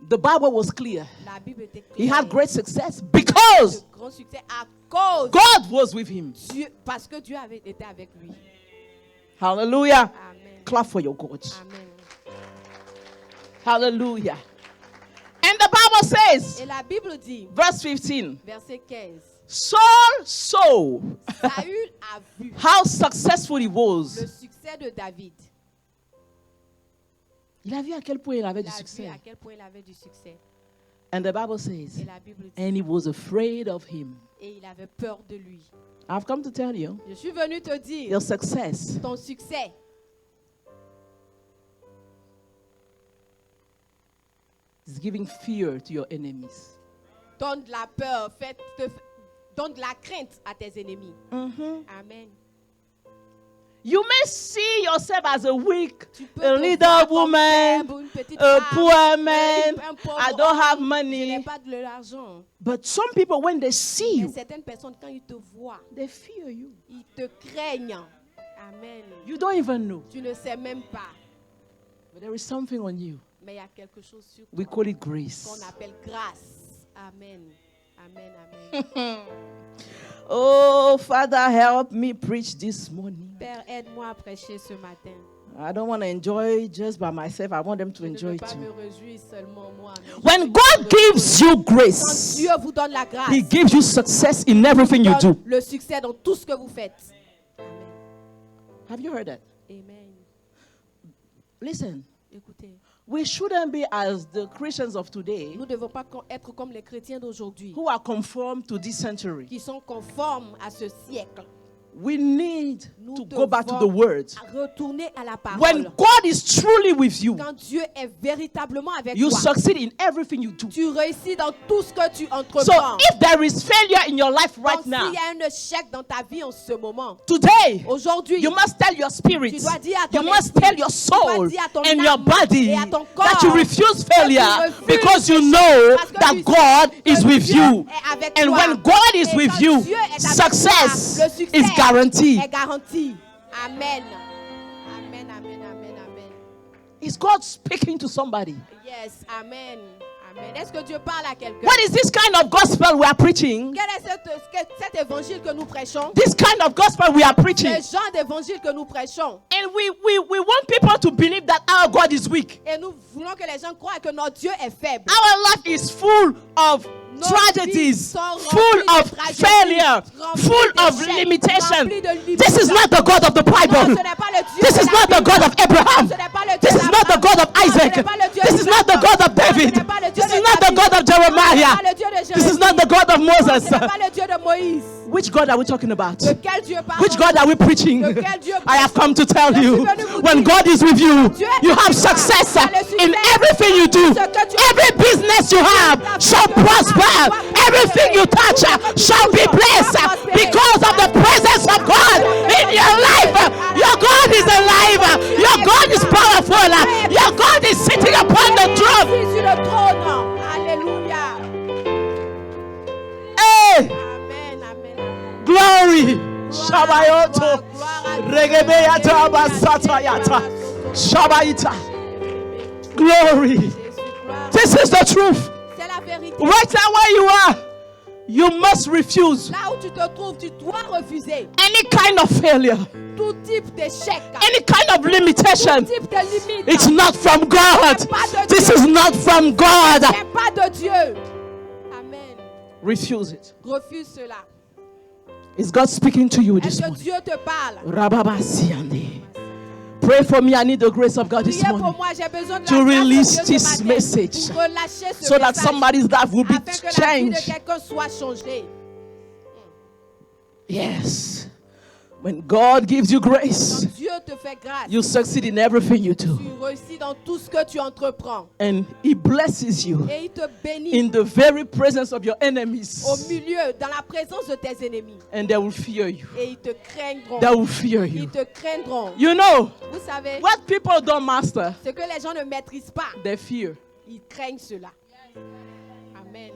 The Bible was clear. La Bible était He claire. had great success because De grand succès à cause God was with him. Dieu, parce que Dieu avait été avec lui. Hallelujah. Amen. Clap for your God. Amen. Hallelujah. And the Bible says, Et la Bible dit, verse 15, verset 15, Saul saw Saül a vu how successful he le was. succès de David. Il a vu à quel point il avait Il du a vu succès. à quel point il avait du succès. And the Bible says, Et la Bible dit, and he was afraid of him. et il avait peur de lui. I've come to tell you, Je suis venu te dire, your success ton succès is giving fear to your enemies. donne de la peur, donne de la crainte à tes ennemis. Amen. You may see yourself as a weak, Tu peux a te little voir comme woman, faible, une petite a femme, poor man. un pauvre I don't have homme, je n'ai money. pas de l'argent. But some people, when they see Mais you, certaines personnes, quand ils te voient, they fear you. ils te craignent. Amen. You don't even know. Tu ne sais même pas. But there is something on you. Mais il y a quelque chose sur We toi call it grace. qu'on appelle grâce. Amen. Amen. Amen. Oh, Father, help me preach this morning. Père, aide-moi à prêcher ce matin. I don't want to enjoy just by myself. I want them to Je ne enjoy veux pas me too. réjouir seulement moi. mais je When veux God que gives you Quand grace, Dieu vous donne la grâce, He gives you success in everything you do. donne le succès dans tout ce que vous faites. Amen. Have you heard that? Amen. Listen, Écoutez, we shouldn't be as the Christians of today nous ne devons pas être comme les chrétiens d'aujourd'hui, who are conformed to this century. qui sont conformes à ce siècle. We need Nous to go back to the devons word. retourner à la parole. When God is truly with you, Quand Dieu est véritablement avec you toi, succeed in everything you do. tu réussis dans tout ce que tu So entreprends. if there is failure in your life Donc, right now, s'il y a un échec dans ta vie en ce moment, today, aujourd'hui, you must tell your spirit, tu dois dire à ton you must esprit, tell your tu dois soul dire à ton and your âme body et à ton corps that you refuse failure refuses because you l'échec, know parce que that tu God sais que is with Dieu you. est avec And toi. when God is Et with quand you, Dieu est avec success toi, le succès is guaranteed. est garanti. Amen. Amen, amen, amen, amen. Is God speaking to somebody? Yes, amen. Amen. Est-ce que Dieu parle à quelqu'un? What is this kind of gospel we are preaching? Quel est cet évangile que nous prêchons? This kind of gospel we are preaching. Le genre d'évangile que nous prêchons. And we want people to believe that our God is weak. Et nous voulons que les gens croient que notre Dieu est faible. Our life is full of Nos tragedies, vies sont full remplies of de tragédies, failure, remplies full of d'échecs, limitation. remplies de This is not the God of the Non, Bible. ce n'est pas le Dieu This de is la not the Bible. God of Abraham. Ce n'est pas le Dieu This is not the God of d'Abraham. Isaac. Ce n'est pas le Dieu This is not the d'Isaac. God of Ce David. n'est pas le Dieu This de is not the David. God of Jeremiah. Ce n'est pas le Dieu de This is not the God of Non, Moses. ce n'est pas le Dieu de Moïse. Which God are we talking about? De quel Dieu parle? Which God are we preaching? De quel Dieu I have come to tell you, venu vous when dire, God is with you, Dieu est you have avec toi. success Tu as le succès. in everything you do. Ce que tu Every business you have shall prosper. Everything you touch shall be blessed because of the presence of God in your life. Your God is alive. Your God is powerful. Your God is sitting upon the throne. Assis sur le trône. Alléluia. Hey, Amen, amen. glory. Shabayoto. Regebeyata basatayata. Shabaita. Glory. This is the truth. C'est la vérité. Right now where you are, you must refuse Là où tu te trouves, tu dois refuser any kind of failure, tout type d'échec, any kind of limitation. tout type de limite. It's not from God. This is not from God. Ce n'est pas de Dieu. Amen. Refuse it. Refuse cela. Is God speaking to you Est-ce this que morning? Dieu te parle? Rababasiande. Pray for me. I need the grace of God this Priez pour morning moi, j'ai besoin de to la grâce release de Dieu this ce matin message pour relâcher ce so that message somebody's life will be afin que la vie de changed. quelqu'un soit changée. Yes. When God gives you grace, Quand Dieu te fait grâce, you succeed in everything you do. tu réussis dans tout ce que tu entreprends. And He blesses you Et il te bénit in the very presence of your enemies. au milieu, dans la présence de tes ennemis. And they will fear you. Et ils te craindront. They will fear Ils you. te craindront. You know, Vous savez, what people don't master, ce que les gens ne maîtrisent pas, they fear. ils craignent cela. Amen.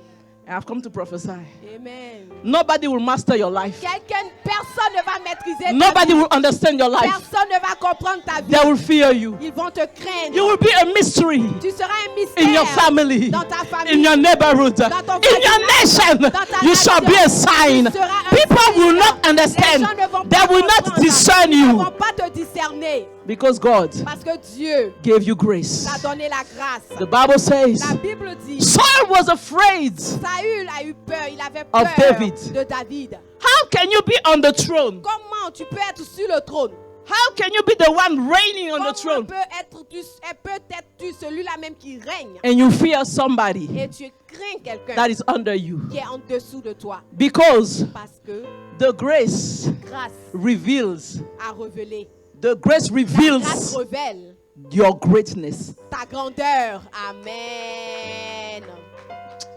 I have come to prophesy. Amen. Nobody will master your life. Personne ne va maîtriser ta Nobody vie. will understand your life. Personne ne va comprendre ta vie. They will fear you. Ils vont te craindre. You will be a mystery Tu seras un mystère in your family, dans ta famille, in your neighborhood, dans ton in your nation. dans ta You shall be a sign. Tu seras un People signe. will not Les understand. gens ne vont They pas will not comprendre. discern Ils ne you vont pas te discerner because God parce que Dieu gave you grace. t'a donné la grâce. The Bible says La Bible dit, Saul was afraid. Saül a eu peur, il avait Of peur David. de David. How can you be on the throne? Comment tu peux être sur le trône? How can you be the one reigning on the Comment throne peut-être celui-là même qui règne and you fear somebody et tu crains quelqu'un that is under you? qui est en dessous de toi? Because Parce que the grace grâce reveals, a révélé. the grace Grâce reveals révèle your greatness. ta grandeur. Amen.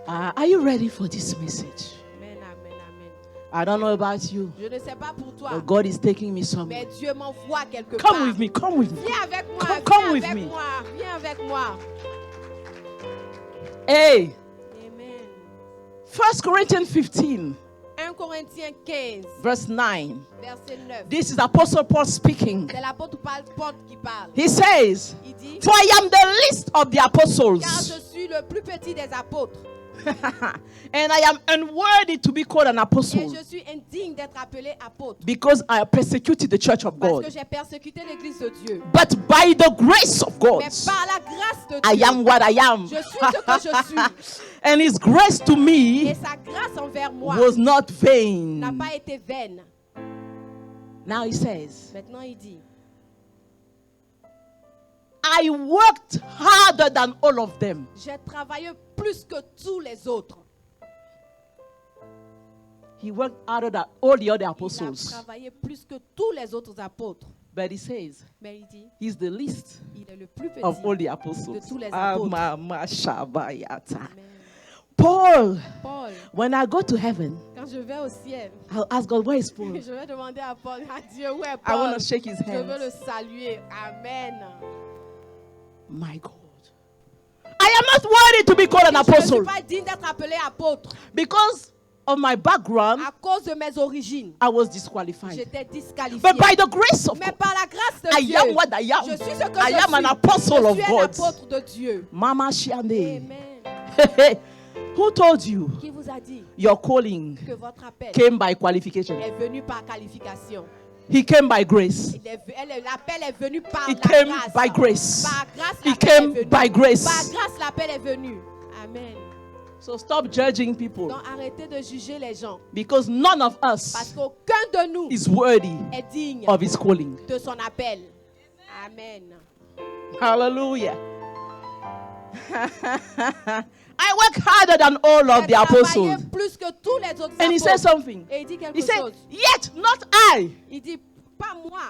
Are you ready for this message? Amen, amen, amen. I don't know about you, Je ne sais pas pour toi, but God is taking me somewhere. mais Dieu m'envoie quelque part. Come with me, come with me. Viens avec moi, Come viens with avec me. moi, viens avec moi. Hey, Amen. 1 Corinthians 15, 1 Corinthiens 15, verse 9. verset 9. This is Apostle Paul speaking. C'est l'apôtre Paul qui parle. He says, Il dit, For I am the least of the car apostles, je suis le plus petit des apôtres and I am unworthy to be called an et apostle, je suis indigne d'être appelé apôtre because I persecuted the church of parce que God. j'ai persécuté l'église de Dieu. But by the grace of God, Mais par la grâce de I Dieu, am what I am. je suis ce que je suis. And his grace to Et me sa grâce envers moi was not n'a vain. pas été vaine. Now he says, Maintenant, il dit, I worked harder than all of them. j'ai travaillé plus que tous les autres. He worked harder than all the other Il a apostles. travaillé plus que tous les autres apôtres. But he says Mais il dit, he's the least il est le plus petit of all the de apostles. tous les Ah, apôtres. mama shabayata. Amen. Paul, Paul, when I go to heaven, quand je vais au ciel, I'll ask God, where is Paul? je vais demander à Paul, à Dieu, où est I want Paul? to shake his Je veux le hands. saluer. Amen. My God. I am not worthy to be called an Je ne suis apostle pas digne d'être appelé apôtre. because of my background. À cause de mes origines, I was disqualified. j'étais disqualifié. But by the grace of Mais God, par la grâce de I Dieu, am what I am. je suis ce que I je am suis. an apostle Je of suis un God. apôtre de Dieu. Mama Shiande. Amen. Who told you Qui vous a dit your calling que votre appel came by qualification? est venu par qualification? He came by grace. L'appel est venu par It la came grâce. by grace. Par grâce, It l'appel came est venu. by grace. Par grâce, l'appel est venu. Amen. So stop judging people Donc arrêtez de juger les gens. because none of Parce us qu'aucun de nous is worthy est digne of his calling. de son appel. Amen. Hallelujah. I work harder than all of the J'ai travaillé apostles. plus que tous les autres And he apôtres. said something. Et il dit quelque He said, chose. yet not I, Il dit, pas moi,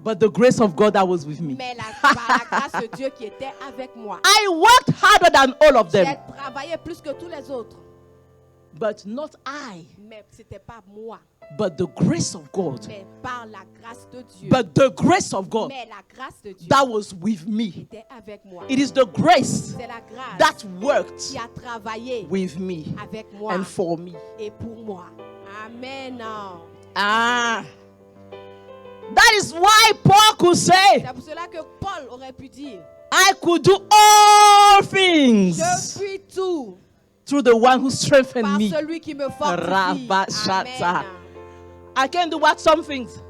but the grace of God that was with me. mais par la grâce de Dieu qui était avec moi. I worked harder than all of J'ai them, travaillé plus que tous les autres. but not I, Mais ce n'était pas moi, but the grace of God. mais par la grâce de Dieu. But the grace of God Mais la grâce de Dieu that was with me. était avec moi. It is the grace C'est la grâce that worked qui a travaillé with me avec moi and for me. et pour moi. Amen. Ah. That is why Paul could say, C'est pour cela que Paul aurait pu dire, I could do all je things puis tout through the one who strengthened par me. celui qui me fortifie. Rabashata. Amen. I can do what? Some things.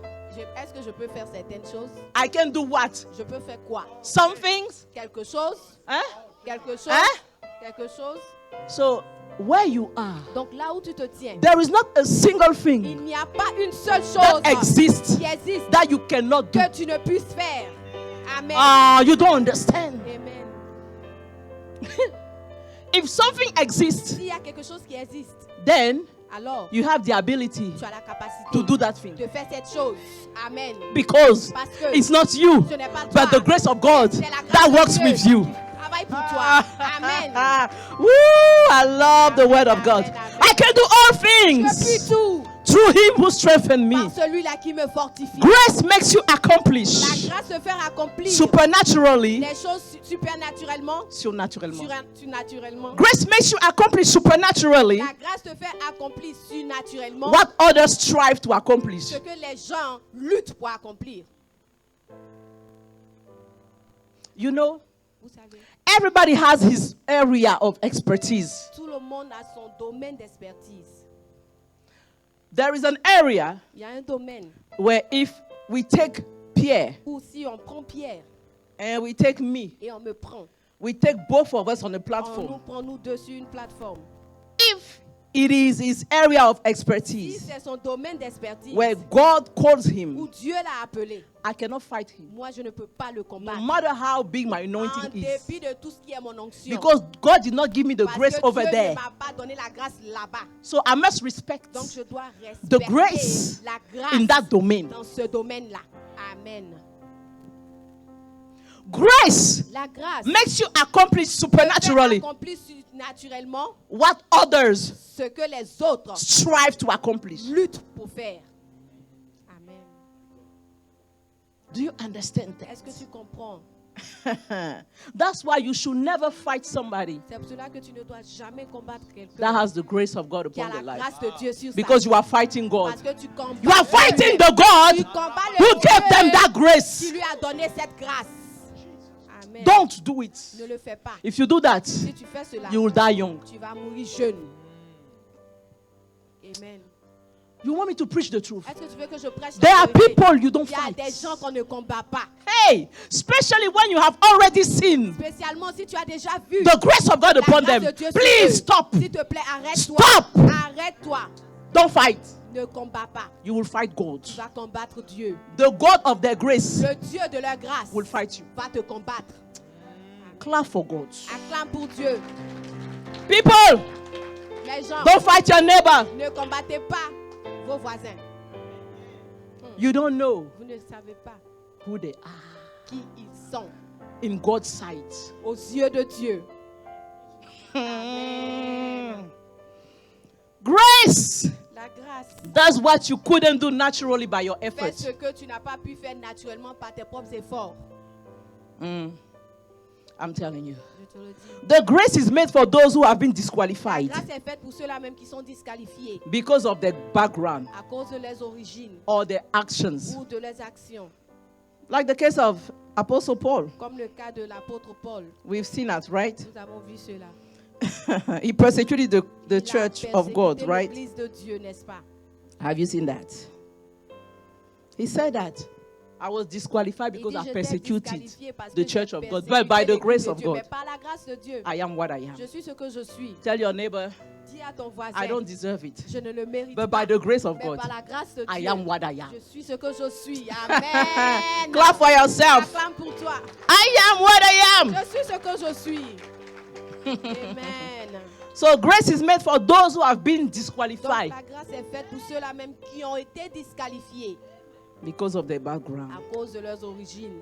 Est-ce que je peux faire certaines choses? I can do what? Je peux faire quoi? Some things. Quelque chose? Huh? Quelque chose? Hein? Quelque chose? So where you are, Donc là où tu te tiens, there is not a single il thing n'y a pas une seule that chose exists qui existe that you cannot do. que tu ne puisses faire. Amen. Ah, you don't understand. Amen. If something exists, S'il y a quelque chose qui existe, then alors you have the ability tu as la capacité to do that thing. de faire cette chose. Amen. Because Parce que it's not you, ce n'est pas toi, but the grace of God c'est la grâce that de works Dieu with you. qui travaille pour toi. Amen. Woo, I love the word of God. Amen, amen. I can do all Je puis things tout through him who strengthened me. par celui-là qui me fortifie. Grace makes you La accomplish grâce de faire accomplir supernaturally, des choses supernaturellement. surnaturellement. Surnaturellement. Grace makes you accomplish supernaturally La grâce te fait accomplir surnaturellement what others strive to accomplish. ce que les gens luttent pour accomplir. You know, Vous savez, everybody has his area of expertise. tout le monde a son domaine d'expertise. There is an area Il y a un domaine where if we take Pierre où si on prend Pierre and we take me, et on me prend, we take both of us on a on nous platform. prend nous deux sur une plateforme. If it is his area of Si expertise c'est son domaine d'expertise where God calls où him, Dieu l'a appelé, I cannot fight him. moi je ne peux pas le No combattre. matter how big my En anointing is. dépit de tout ce qui est mon onction. Because God did not give me the Parce grace que over Dieu there. ne m'a pas donné la grâce là-bas. So I must respect Donc je dois the respecter grace la grâce in that domain. dans ce domaine-là. Amen. Grace La grâce makes you accomplish supernaturally accomplit naturellement what others ce que les autres strive to accomplish. luttent pour faire. Amen. Do you understand Est-ce que tu comprends? that? That's why you should never fight somebody C'est pour cela que tu ne dois jamais combattre that quelqu'un has the grace of God qui a upon their la life. grâce de Dieu sur Because sa you are fighting God. Parce que tu combats You are fighting the tu God combats le who gave them Dieu that qui grace. lui a donné cette grâce. Amen. Don't do it. Ne le fais pas. If you do that, Si tu fais cela, you will die young. tu vas mourir jeune. Amen. You want me to preach the truth? Est-ce que tu veux que je prêche There la are vérité? people you don't Il y a fight. des gens qu'on ne combat pas. Hey, especially when you have already seen Spécialement si tu as déjà vu the grace of God la upon grâce them. de Dieu sur Please eux. stop. S'il te plaît, arrête-toi. Stop. Arrête-toi. Don't fight. Ne combats pas. You will fight God. Tu vas combattre Dieu. The God of their grace Le Dieu de leur grâce will fight you. va te combattre. Clap for God. Acclame pour Dieu. People, Les gens, Don't fight your neighbor. ne combattez pas vos voisins. You don't know Vous ne savez pas who they are qui ils sont in God's sight. aux yeux de Dieu. Grace La grâce does what you couldn't do naturally by your fait effort. ce que tu n'as pas pu faire naturellement par tes propres efforts. I'm telling you. Je te le dis. The grace is made for those who have been La disqualified grâce est faite pour ceux-là même qui sont disqualifiés because of their background à cause de leurs origines or their actions. ou de leurs actions. Like the case of Apostle Paul. Comme le cas de l'apôtre Paul. We've seen that, right? Nous avons vu cela. He persecuted the Il a church of God, persécuté right? l'Église de Dieu, n'est-ce pas? Have you seen that? He said that I was disqualified Il because dit, I j'étais persecuted disqualifié parce the que church j'ai of God. persécuté But by the l'Église grace de of Dieu. God, Mais par la grâce de Dieu, I am what I am. je suis ce que je suis. Tell your neighbor, Dis à ton voisin, I don't deserve it. je ne le mérite But pas. by the grace of Mais God, par la grâce de I Dieu, am what I am. je suis ce que je suis. Amen. Clap for yourself. Acclame pour toi. I am what I am. Je suis ce que je suis. Amen. So grace is made for those who have been Donc disqualified la grâce est faite pour ceux-là même qui ont été disqualifiés because of their background à cause de leurs origines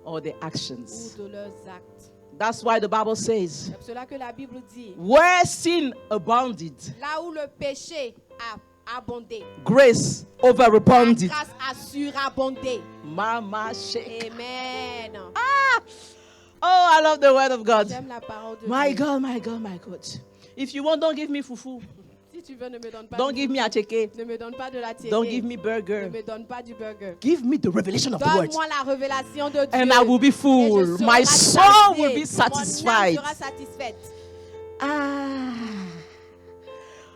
or their ou actions. de leurs actes. That's why the Bible says, C'est pour cela que la Bible dit, where sin abounded, là où le péché a abondé, grace la overabounded. grâce a surabondé. Mama shake. Amen. Oh, I love the word of God. J'aime la parole de My Dieu. God, my God, my God. If you want, don't give me fufu. Si tu veux, ne me donne pas Don't du give me acheke. Ne me donne pas de la tiérée. Don't give me Ne burger. me donne pas du burger. Give me the revelation of the word. Donne-moi la révélation de Dieu. And I will be Et full. je serai My soul rassasié. will be Mon satisfied. âme sera satisfaite.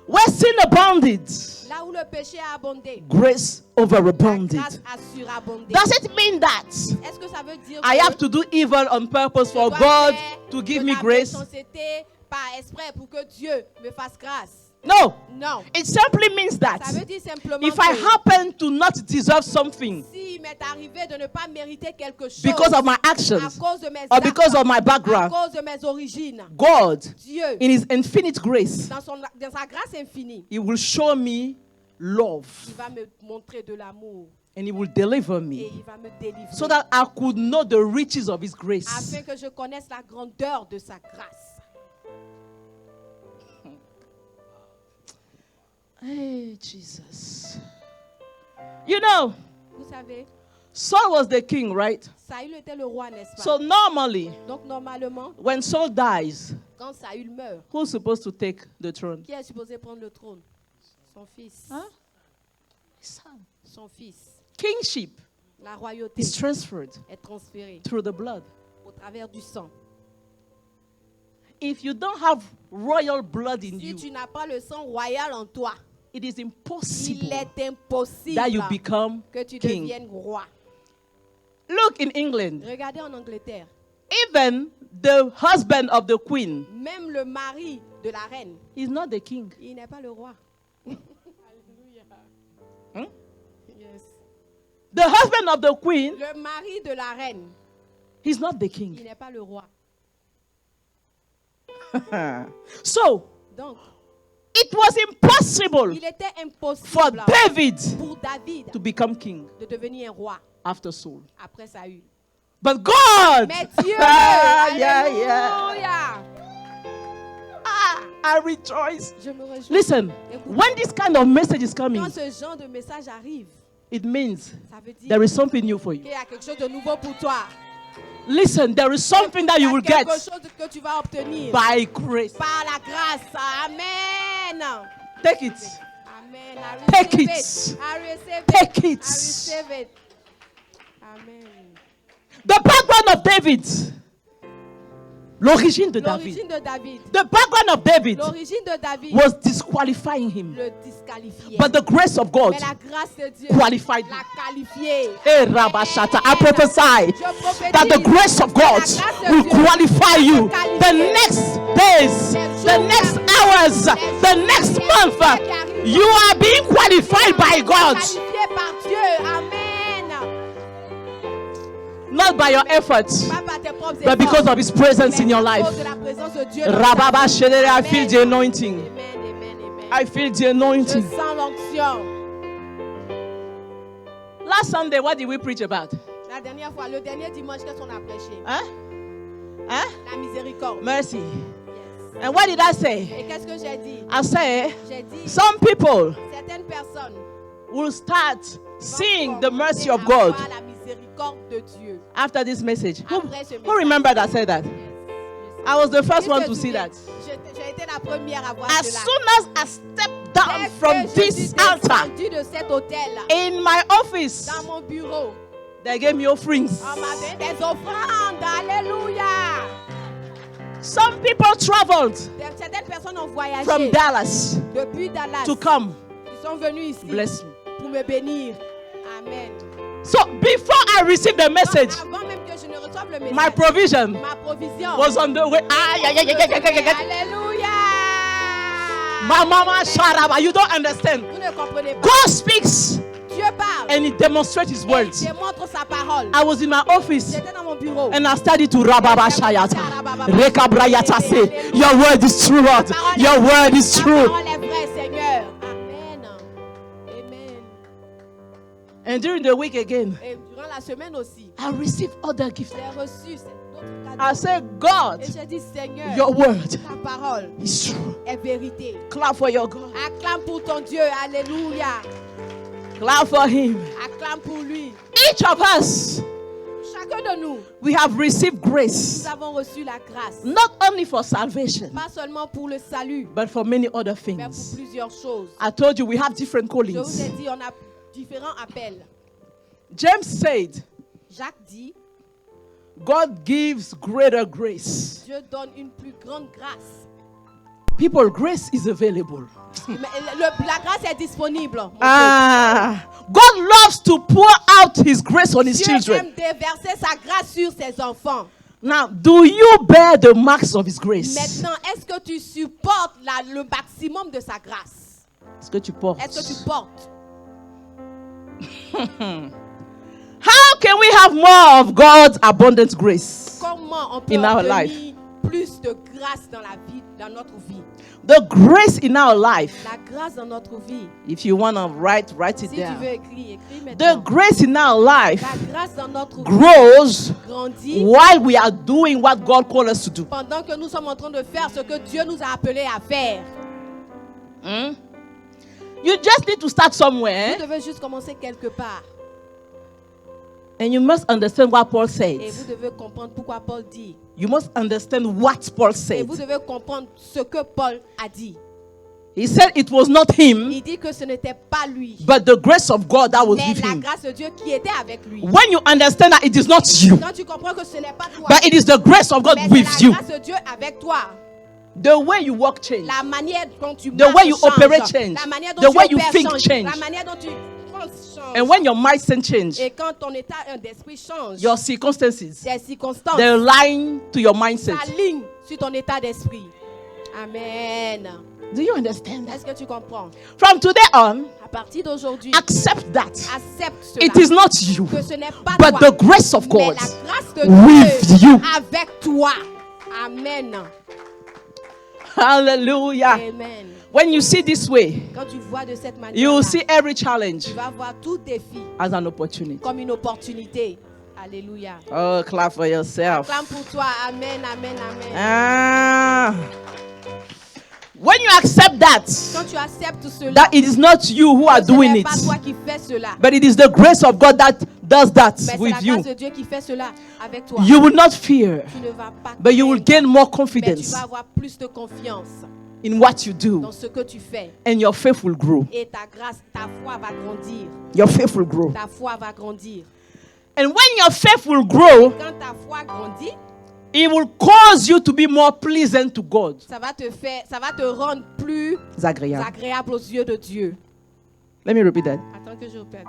Where sin abounded, Là où le péché a abondé, grace la overabounded. grâce a surabondé. Does it mean that Est-ce que ça veut dire I que have to do evil on purpose je for dois God faire to give de me la grace? méchanceté par exprès pour que Dieu me fasse grâce? No. Non. It simply means that Ça veut dire simplement if I que happen to not deserve something s'il m'est arrivé de ne pas mériter quelque chose because of my à actions cause de mes or actes, because of my à background, cause de mes origines, God, Dieu, in His infinite grace, dans sa grâce infinie, He will show me love il va me montrer de l'amour and He will deliver et me il va me délivrer so that I could know the riches of His grace. afin que je connaisse la grandeur de sa grâce. Hey, Jesus. You know, Vous savez, Saul was the king, right? Saül était le roi, n'est-ce pas? So normally, Donc normalement, when Saul dies, quand Saül meurt, who's supposed to take the throne? qui est supposé prendre le trône? Son fils. Huh? His son. Son fils. Kingship La royauté is transferred est transférée through the blood. au travers du sang. If you don't have royal blood in Si you, tu n'as pas le sang royal en toi, it is il impossible est impossible that you become que tu king. deviennes roi. Look in England, Regardez en Angleterre, even the husband of the queen même le mari de la reine, is not the king. il n'est pas le roi. Hmm? Yes. The husband of the queen, Le mari de la reine, he's not the il king. n'est pas le roi. So, Donc, it was impossible il était for impossible David pour David to become king de devenir un roi after Saul. après Saül. But God, Mais Dieu, yeah. alléluia, I rejoice. je me réjouis. Listen, Écoute, when this kind of message is coming, quand ce genre de message arrive, it means ça veut dire there is something new for you. qu'il y a quelque chose de nouveau pour toi. Listen, there is something that you will Il y a get quelque chose que tu vas obtenir by grace. par la grâce. Amen. Take it. Amen. I Take receive it. it. I receive it. Take I it. receive it. Amen. The background of David. L'origine de David. L'origine de David. The background of David L'origine de David was disqualifying him. le disqualifiait. But the grace of God Mais la grâce de Dieu qualified him. l'a qualifié. Hey, Rabashata, I prophesy Je prophétise that the grace of God que la grâce de will Dieu qualify you va the qualifier next days, the next hours, the next month. You are being qualified by God. Qualifié par Dieu. Amen. Not by your efforts, Pas par tes propres but because efforts, of His presence mais in your à life. cause de la présence de Dieu dans ta Rababa vie. Shedere, I Amen. feel the anointing. Amen, amen, amen. I feel the Je anointing. sens l'onction. Last Sunday, what did we preach about? La dernière fois, le dernier dimanche, qu'est-ce qu'on a prêché? Huh? Huh? La miséricorde. Mercy. Yes. And what did I say? Et qu'est-ce que j'ai dit? I say J'ai dit, some people certaines personnes will start vont seeing the mercy commencer of à God voir la miséricorde de Dieu. after this message. Après ce Who message. remembered I said that? Yes. I was the first Tu one te to see souviens? that. J'ai été la première à voir As cela. soon as I stepped down Dès from que je suis this altar descendue de cet hôtel in my office, dans mon bureau, they gave me offerings. on m'a donné des offrandes. Alléluia. Some people traveled Certaines personnes ont voyagé from Dallas depuis Dallas. to come Ils sont venus ici bless me. pour me bénir. Amen. So before I received the message, Avant même que je ne reçoive le message, my provision ma provision was on the way. Alléluia. My mama Sharaba, you don't understand. Vous ne comprenez pas. God speaks Dieu parle. and He demonstrates His Et words. il démontre sa parole. I was in my office J'étais dans mon bureau. and I started to Rababa Shayata. Rekabrayata say, your word is true, Lord. Your word is Ta true. parole est vraie, Seigneur. Amen. Amen. And during the week again, Et durant la semaine aussi, I received other gifts. j'ai reçu d'autres I cadeaux. said, God, Et j'ai dit, Seigneur, your word ta parole is true. est vérité. Clap for your God. Acclame pour ton Dieu. Alléluia. Clap for Him. Acclame pour lui. Each of us, Chacun de nous, we have received grace, nous avons reçu la grâce. not only for salvation, Pas seulement pour le salut, but for many other mais pour things. plusieurs choses. I told you we have different Je vous ai callings. dit, on a différents appels. James said, Jacques dit, God gives greater grace. Dieu donne une plus grande grâce. People, grace is available. Mais la grâce est disponible. mon God loves to pour out His grace on His Dieu children. aime déverser sa grâce sur ses enfants. Now, do you bear the marks of His grace? Maintenant, est-ce que tu supportes le maximum de sa grâce? Est-ce que tu portes? Est-ce que tu portes? How can we have more of God's abundant grace? Comment on peut In our obtenir plus de grâce dans la vie, dans notre vie? The grace in our life. La grâce dans notre vie. If you want to write it Si tu veux down. écrire The maintenant. grace in our life La grâce dans notre vie grows grandit while we are doing what God called us to do. pendant que nous sommes en train de faire ce que Dieu nous a appelés à faire. You just need to start Vous somewhere, devez juste commencer quelque part. and you must understand what Paul Et said. vous devez comprendre pourquoi Paul dit. You must understand what Paul Et said. vous devez comprendre ce que Paul a dit. He said it was not him, Il dit que ce n'était pas lui, but the grace of God that was mais with la him. grâce de Dieu qui était avec lui. When you understand that it is not you, Quand tu comprends que ce n'est pas toi, but it is the grace of God mais with c'est la you, grâce de Dieu avec toi. the way you walk change. La manière dont tu The marches way you change. operate change. La manière dont The tu way you opères think change. change. La manière dont tu penses change. And when your mindset change, Et quand ton état d'esprit change, your circumstances, tes circonstances they align to your mindset. s'alignent sur ton état d'esprit. Amen. Do you understand that? Est-ce que tu comprends? From today on, À partir d'aujourd'hui, accept that. accepte cela. It is not you, Que ce n'est pas but toi, the grace of mais God la grâce de with Dieu you. avec toi. Amen. Hallelujah. Amen. When you see this way, Quand tu vois de cette manière, you will see every challenge tu vas voir tout défi as an opportunity. comme une opportunité. Alléluia. Oh, clap for yourself. Acclame pour toi. Amen, amen, amen. Ah. When you accept that, Quand tu acceptes cela, that it is not you who are ce doing n'est it, pas toi qui fais cela, but it is the grace of God that does that mais c'est la with grâce you, de Dieu qui fait cela avec toi. you will not fear, Tu ne vas pas but you will craindre, gain more mais tu confidence vas avoir plus de confiance in what you do, dans ce que tu fais. and your faith will grow. Et ta grâce, ta foi va grandir. Your faith will grow. Ta foi va grandir. And when your faith will grow, Quand ta foi grandit, it will cause you to be more pleasant to God. ça va te rendre plus Zagreya. agréable aux yeux de Dieu. Let me repeat that. Attends que je répète.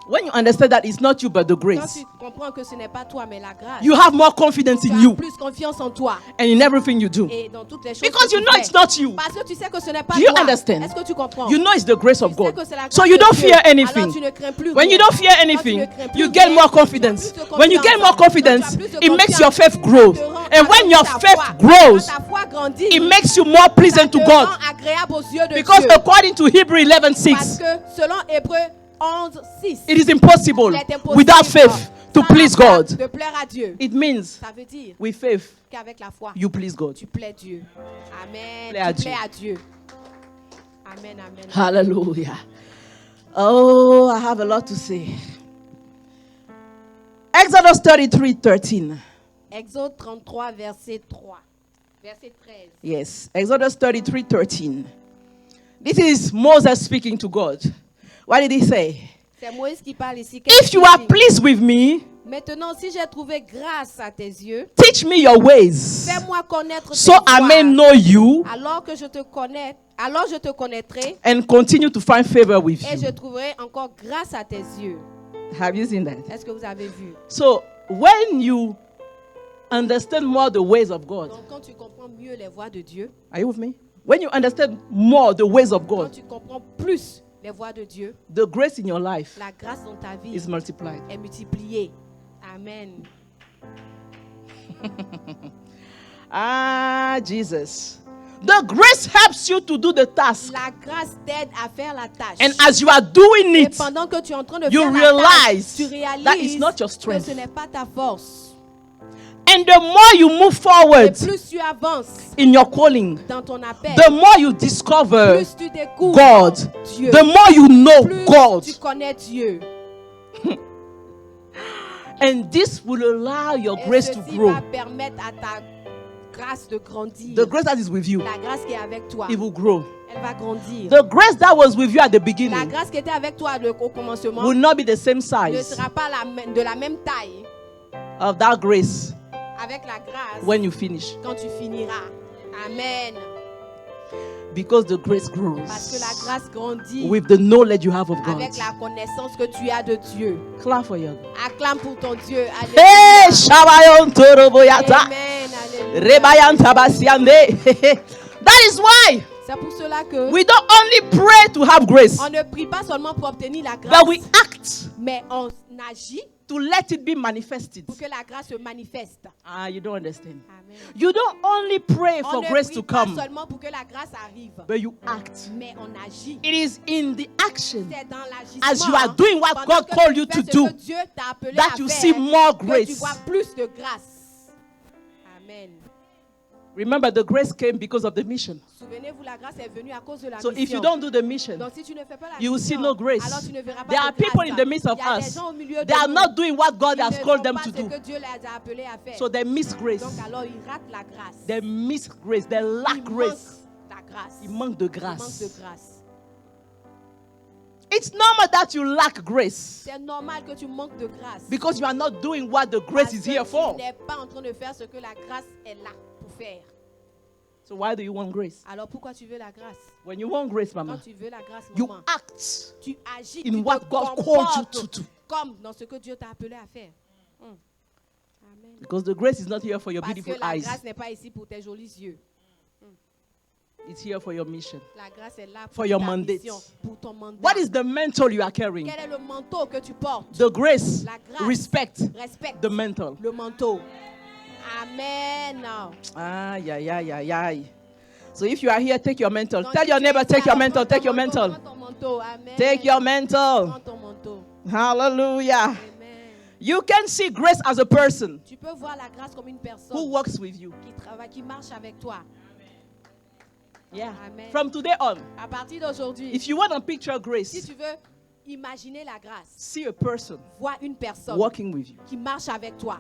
When you understand that it's not you but the Quand grace, tu comprends que ce n'est pas toi mais la grâce, you have more confidence tu in as you plus confiance en toi and in everything you do. et dans toutes les choses Because que you tu know fais. it's not you. Parce que tu sais que ce n'est pas Do you toi. understand? Est-ce que tu comprends? You know it's the grace of Tu sais God. que c'est la grâce So you de don't Dieu. fear Alors anything. tu ne crains plus When you rien. don't fear Quand tu anything, ne crains plus you gain rien, more tu as confidence. plus de When you gain more confiance. confidence, Quand tu as plus de it makes your confiance, faith grow. ça te rend- And when alors your ta faith foi- grows, quand ta foi grandit, it makes you more ça pleasant te to God. rend agréable aux yeux de Because Dieu. according to Hebrew Parce 11:6, que selon Hébreux 11:6, it is impossible il est impossible without faith to sans please la foi God. de plaire à Dieu. It means Ça veut dire with faith, qu'avec la foi, you please God. tu plais Dieu. Amen. Plais à Tu Dieu. plais à Dieu. Amen, amen. Hallelujah. Oh, I have a lot to say. Exodus 33:13. Exode 33, verset 3. Verset 13. Yes, Exodus 33:13. This is Moses speaking to God. What did he say? C'est Moïse qui parle ici. If you are pleased with me, Maintenant, si j'ai trouvé grâce à tes yeux, teach me your ways, fais-moi connaître so tes I may voies. know you Alors que je te connais, alors je te connaîtrai and continue to find favor with et je you. trouverai encore grâce à tes yeux. Have you seen that? Est-ce que vous avez vu? So when you understand more the ways of God, Donc, quand tu comprends mieux les voies de Dieu, are you with me? When you understand more the ways of quand God, tu comprends plus les voies de Dieu, the grace in your life la grâce dans ta vie is multiplied. est multipliée. Amen. Ah, Jesus. The grace helps you to do the task. La grâce t'aide à faire la tâche. And as you are doing Et it, pendant que tu es en train de you faire la tâche, realize tu that it's réalises not your que strength. ce n'est pas ta force. And the more you move Et forward plus tu avances in your calling, dans ton appel, the more you discover plus tu découvres God, Dieu. the more you know Plus God. tu connais Dieu. And this will allow your Et grace to ceci grow. va permettre à ta grâce de grandir. The grace that is with you, La grâce qui est avec toi, it will grow. elle va grandir. The grace that was with you at the La beginning grâce qui était avec toi au commencement will not be the same ne size sera pas de la même taille of that grace avec la grâce when you finish. quand tu finiras. Amen. Because the grace Parce que grows la grâce grandit with the knowledge you have of God. avec la connaissance que tu as de Dieu. Clap for you. Acclame pour ton Dieu. Hey, Alléluia. Shabayon Toroboyata. Amen. Alléluia. Rebayan Tabasiande. That is why C'est pour cela que we don't only pray to have grace, on ne prie pas seulement pour obtenir la grâce, but we act mais on agit to let it be manifested. pour que la grâce se manifeste. Ah, you don't understand. Amen. You don't only pray On for ne grace prie to pas come, seulement pour que la grâce arrive, but you act. mais on agit. It is in the action C'est dans l'agissement. as you are doing what pendant God que called tu you fais to ce do que Dieu t'a appelé that à you faire, see more que tu grace. vois plus de grâce. Amen. Remember, the grace came because of the mission. Souvenez-vous, la grâce est venue à cause de la So if mission. you don't do the mission, Donc si tu ne fais pas la you will see mission, no grace. alors tu ne verras pas There de are people grâce. in the midst of Il y a des us. gens au milieu de They are nous not doing what God qui has ne called font them pas to ce do. que Dieu les a appelés à faire. So they miss grace. Donc alors ils ratent la grâce. They miss grace. They Ils lack manquent grace. la grâce. Ils manquent de Ils manquent grâce. de grâce. It's normal that you lack grace C'est normal que tu manques de grâce. because you are not doing what the grace Parce is que here for. tu n'es pas en train de faire ce que la grâce est là pour faire. So why do you want grace? Alors pourquoi tu veux la grâce? When you want grace, Quand Mama, tu veux la grâce, you maman, act tu agis, in tu what te God called you comportes to do. comme dans ce que Dieu t'a appelé à faire. Amen. Because the grace is not here for your Parce que beautiful la eyes. grâce n'est pas ici pour tes jolis yeux. It's here for your mission. La grâce est là pour For your ta mandate. mission, pour ton mandat. What is the mantle you are carrying? Quel est le manteau que tu portes? The grace. La grâce. Respect Respecte the mantle. le manteau. Amen. Ah, yeah, yeah, yeah, yeah. So if you are here, take your mantle. Donc, Tell si your tu neighbor, es take ici, your alors, mantle, prends take your ton manteau, mantle. prends ton manteau. Amen. Take your mantle. Prends ton manteau. Hallelujah. Amen. You can see grace as a person Tu peux voir la grâce comme une who personne works with you. qui travaille, qui marche avec toi. Yeah. Amen. From today on, À partir d'aujourd'hui, if you want to picture si grace, tu veux imaginer la grâce, see a person vois une personne working with you qui marche avec toi,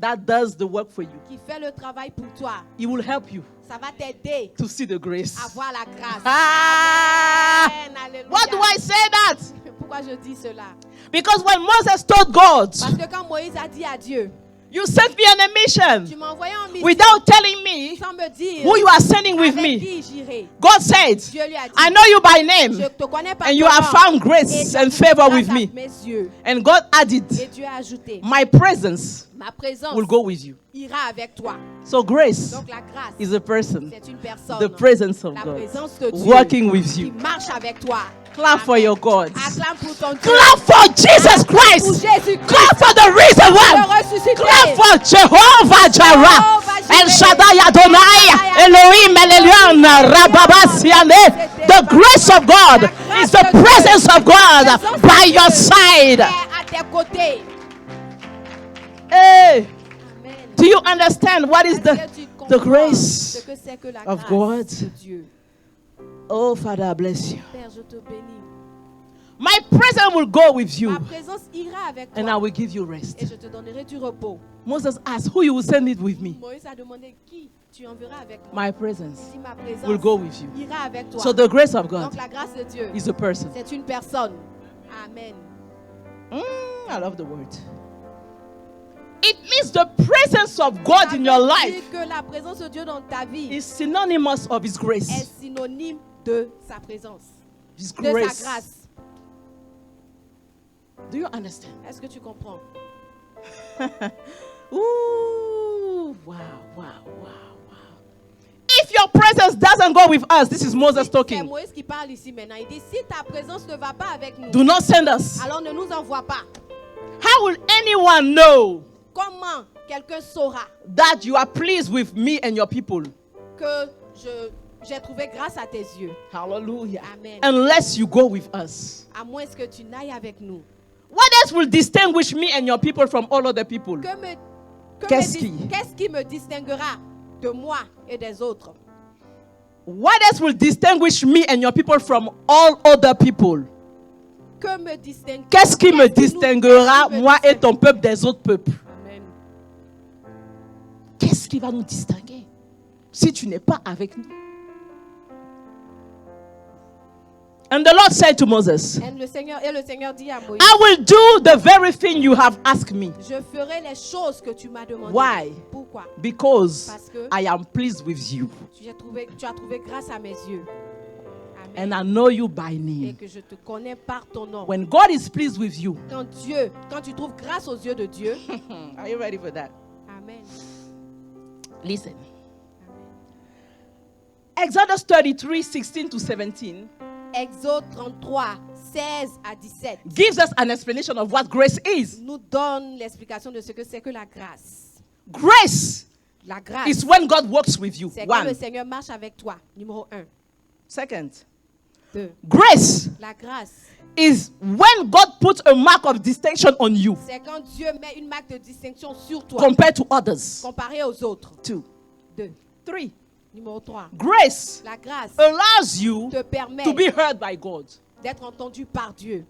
that does the work for you. qui fait le travail pour toi. It will help you Ça va t'aider to see the grace. à voir la grâce. Ah! Amen. Alléluia. Why do I say that? Pourquoi je dis cela? Because when Moses told God, Parce que quand Moïse a dit à Dieu, You sent me on a Tu mission m'as envoyé en mission without telling me sans me dire who you are sending with avec me. qui j'irai. God said, Dieu lui a dit, I know you by je name, te connais par and you ton have nom, found et grace tu as and trouvé favor grâce with à me. mes yeux. And God added, Et Dieu a ajouté, my presence ma présence will go with you. ira avec toi. So grace Donc la grâce, is a person, c'est une personne. the presence of La God, présence de Dieu working with qui you. marche avec toi. Clap for Amen. your God. Acclame pour ton Dieu. Clap for Jesus Pour Christ. Jésus-Christ. Clap for the reason Le why. ressuscité. Clap for Jehovah Jireh. El Shaddai Adonai, Elohim Elyon, Rababasiane. The grace of God is the presence of God by your side. À tes côtés. Hey, Amen. do you understand what is Est-ce que tu the comprends grace ce que c'est que la of grâce God? de Dieu? Oh, Father, I bless you. Père, je te bénis. My presence will go with you, Ma présence ira avec and I toi will give you rest. et je te donnerai du repos. Moses asked, who you will send it with me? Moïse a demandé qui tu enverras avec moi. My presence Si ma présence will go with you. ira avec toi. So the grace of God Donc la grâce de Dieu, is a person. c'est une personne. Amen. I love the word. It means the presence of God in your Ça veut life dire que la présence de Dieu dans ta vie is synonymous of His est grace. synonyme de sa présence, His de sa grace. grâce. Do you understand? Est-ce que tu comprends? Ooh, wow, wow, wow, wow. If your presence doesn't go with us, this is Moses C'est talking. Moïse qui parle ici maintenant. Il dit, si ta présence ne va pas avec nous, Do not send us. alors ne nous envoie pas. How will anyone know Comment quelqu'un saura that you are pleased with me and your people? que j'ai trouvé grâce à tes yeux? Hallelujah. Amen. Unless you go with us. À moins que tu n'ailles avec nous. What else will distinguish me and your people from all other people? Qu'est-ce Qu'est-ce qui me distinguera de moi et des autres? What else will distinguish me and your people from all other people? Qu'est-ce qui me distinguera, moi et ton peuple, des autres peuples? Amen. Qu'est-ce qui va nous distinguer si tu n'es pas avec nous? And the Lord said to Moses, Et le Seigneur dit à Moïse, I will do the very thing you have asked me. je ferai les choses que tu m'as demandé. Why? Pourquoi? Because Parce que I am pleased with you. tu as trouvé grâce à mes yeux. Amen. And I know you by Et name. que je te connais par ton nom. When God is pleased with you, Quand tu trouves grâce aux yeux de Dieu, are you ready for that? Amen. Listen. Exodus 33, 16 to 17 Exode 33, 16 à 17 gives us an explanation of what grace is. nous donne l'explication de ce que c'est que la grâce. Grace La grâce, is when God works with you. c'est quand le One. Seigneur marche avec toi. Numéro 1. Second, 2. grace La grâce, is when God puts a mark of distinction on you c'est quand Dieu met une marque de distinction sur toi compared to others. comparé aux autres. 2. 2. 3. Numéro 3. Grace La grâce allows you te permet to be heard by God. d'être entendu par Dieu.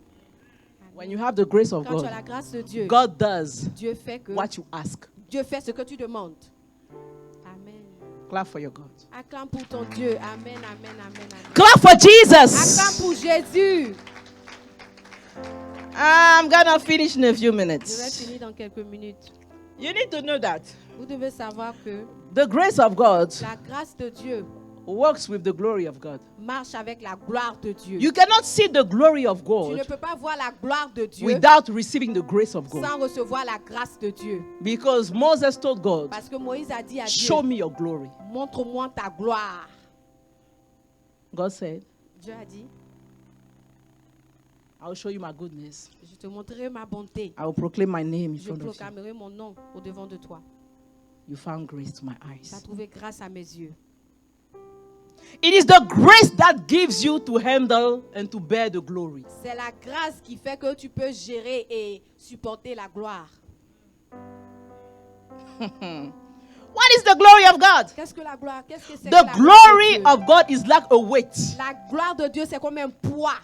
When you have the grace of Quand tu as la God, grâce de Dieu, God does Dieu fait que what you ask. Dieu fait ce que tu demandes. Amen. Clap for your God. Acclame pour ton Dieu. Amen, amen, amen, amen. Clap for Jesus. Acclame pour Jésus. I'm gonna finish in a few Je vais minutes. finir dans quelques minutes. You need to know that Vous devez savoir que the grace of God la grâce de Dieu works with the glory of God. marche avec la gloire de Dieu. You cannot see the glory of Tu ne God peux pas voir la gloire de Dieu without receiving the grace of God. sans recevoir la grâce de Dieu. Because Moses told God, Parce que Moïse a dit à Dieu, show me your glory. montre-moi ta gloire. God said, Dieu a dit, I'll show you my goodness. je te montrerai ma bonté. I will proclaim my name in Je front of you. proclamerai mon nom au devant de toi. You found grace to my Tu as eyes. trouvé grâce à mes yeux. It is the grace that gives you to handle and to bear the glory. C'est la grâce qui fait que tu peux gérer et supporter la gloire. What is the glory of God? Qu'est-ce que la gloire? Qu'est-ce que c'est que The la gloire glory de Dieu? of God is like a weight. La gloire de Dieu, c'est comme un poids.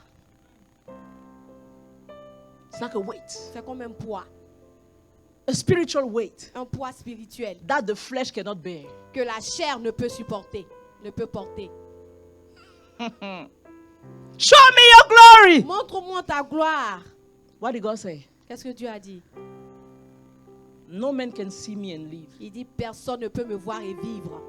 It's like a weight. C'est comme un poids. A spiritual weight Un poids spirituel that the flesh cannot bear. que la chair ne peut supporter, ne peut porter. Show me your glory. Montre-moi ta gloire. What did God say? Qu'est-ce que Dieu a dit? No man can see me and live. Il dit, personne ne peut me voir et vivre.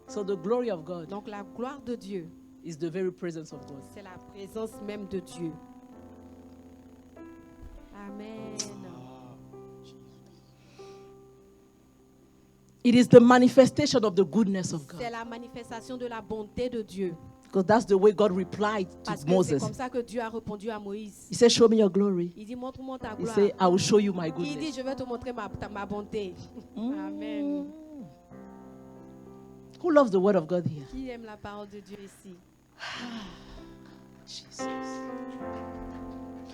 So the glory of God Donc la gloire de Dieu, is the very presence of God. c'est la présence même de Dieu. Amen. It is the manifestation of the goodness of C'est God. la manifestation de la bonté de Dieu. Because that's the way God replied Parce to que c'est Moses. comme ça que Dieu a répondu à Moïse. He said, show me your glory. Il dit, montre-moi ta He gloire. said, I will show you my Il dit, goodness. je vais te montrer ma bonté. Amen. Who loves the word of God here? Qui aime la parole de Dieu ici? Jesus.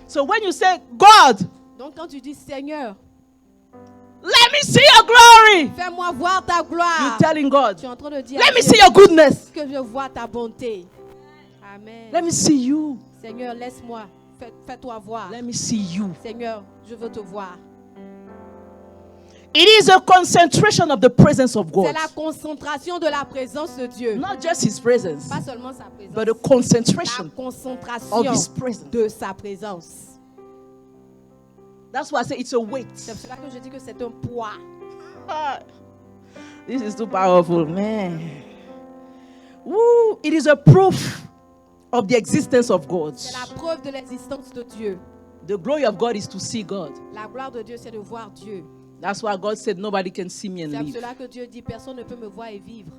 So when you say, God, Donc quand tu dis, Seigneur, let me see your glory, fais-moi voir ta gloire. you're telling God, Tu es en train de dire, let à me Dieu, see your goodness. que je vois ta bonté. Amen. Let me see you. Seigneur, laisse-moi. Fais-toi voir. Let me see you. Seigneur, je veux te voir. It is a concentration of the presence of C'est God. la concentration de la présence de Dieu. Not just his presence, Pas seulement sa présence. but a La concentration concentration of his presence. de sa présence. That's why I say it's a weight. C'est pour cela que je dis que c'est un poids. This is too powerful, man. Woo. It is a proof of the existence of God. C'est la preuve de l'existence de Dieu. The glory of God is to see God. La gloire de Dieu, c'est de voir Dieu. That's why God said nobody can see me and C'est pour live. cela que Dieu dit, personne ne peut me voir et vivre.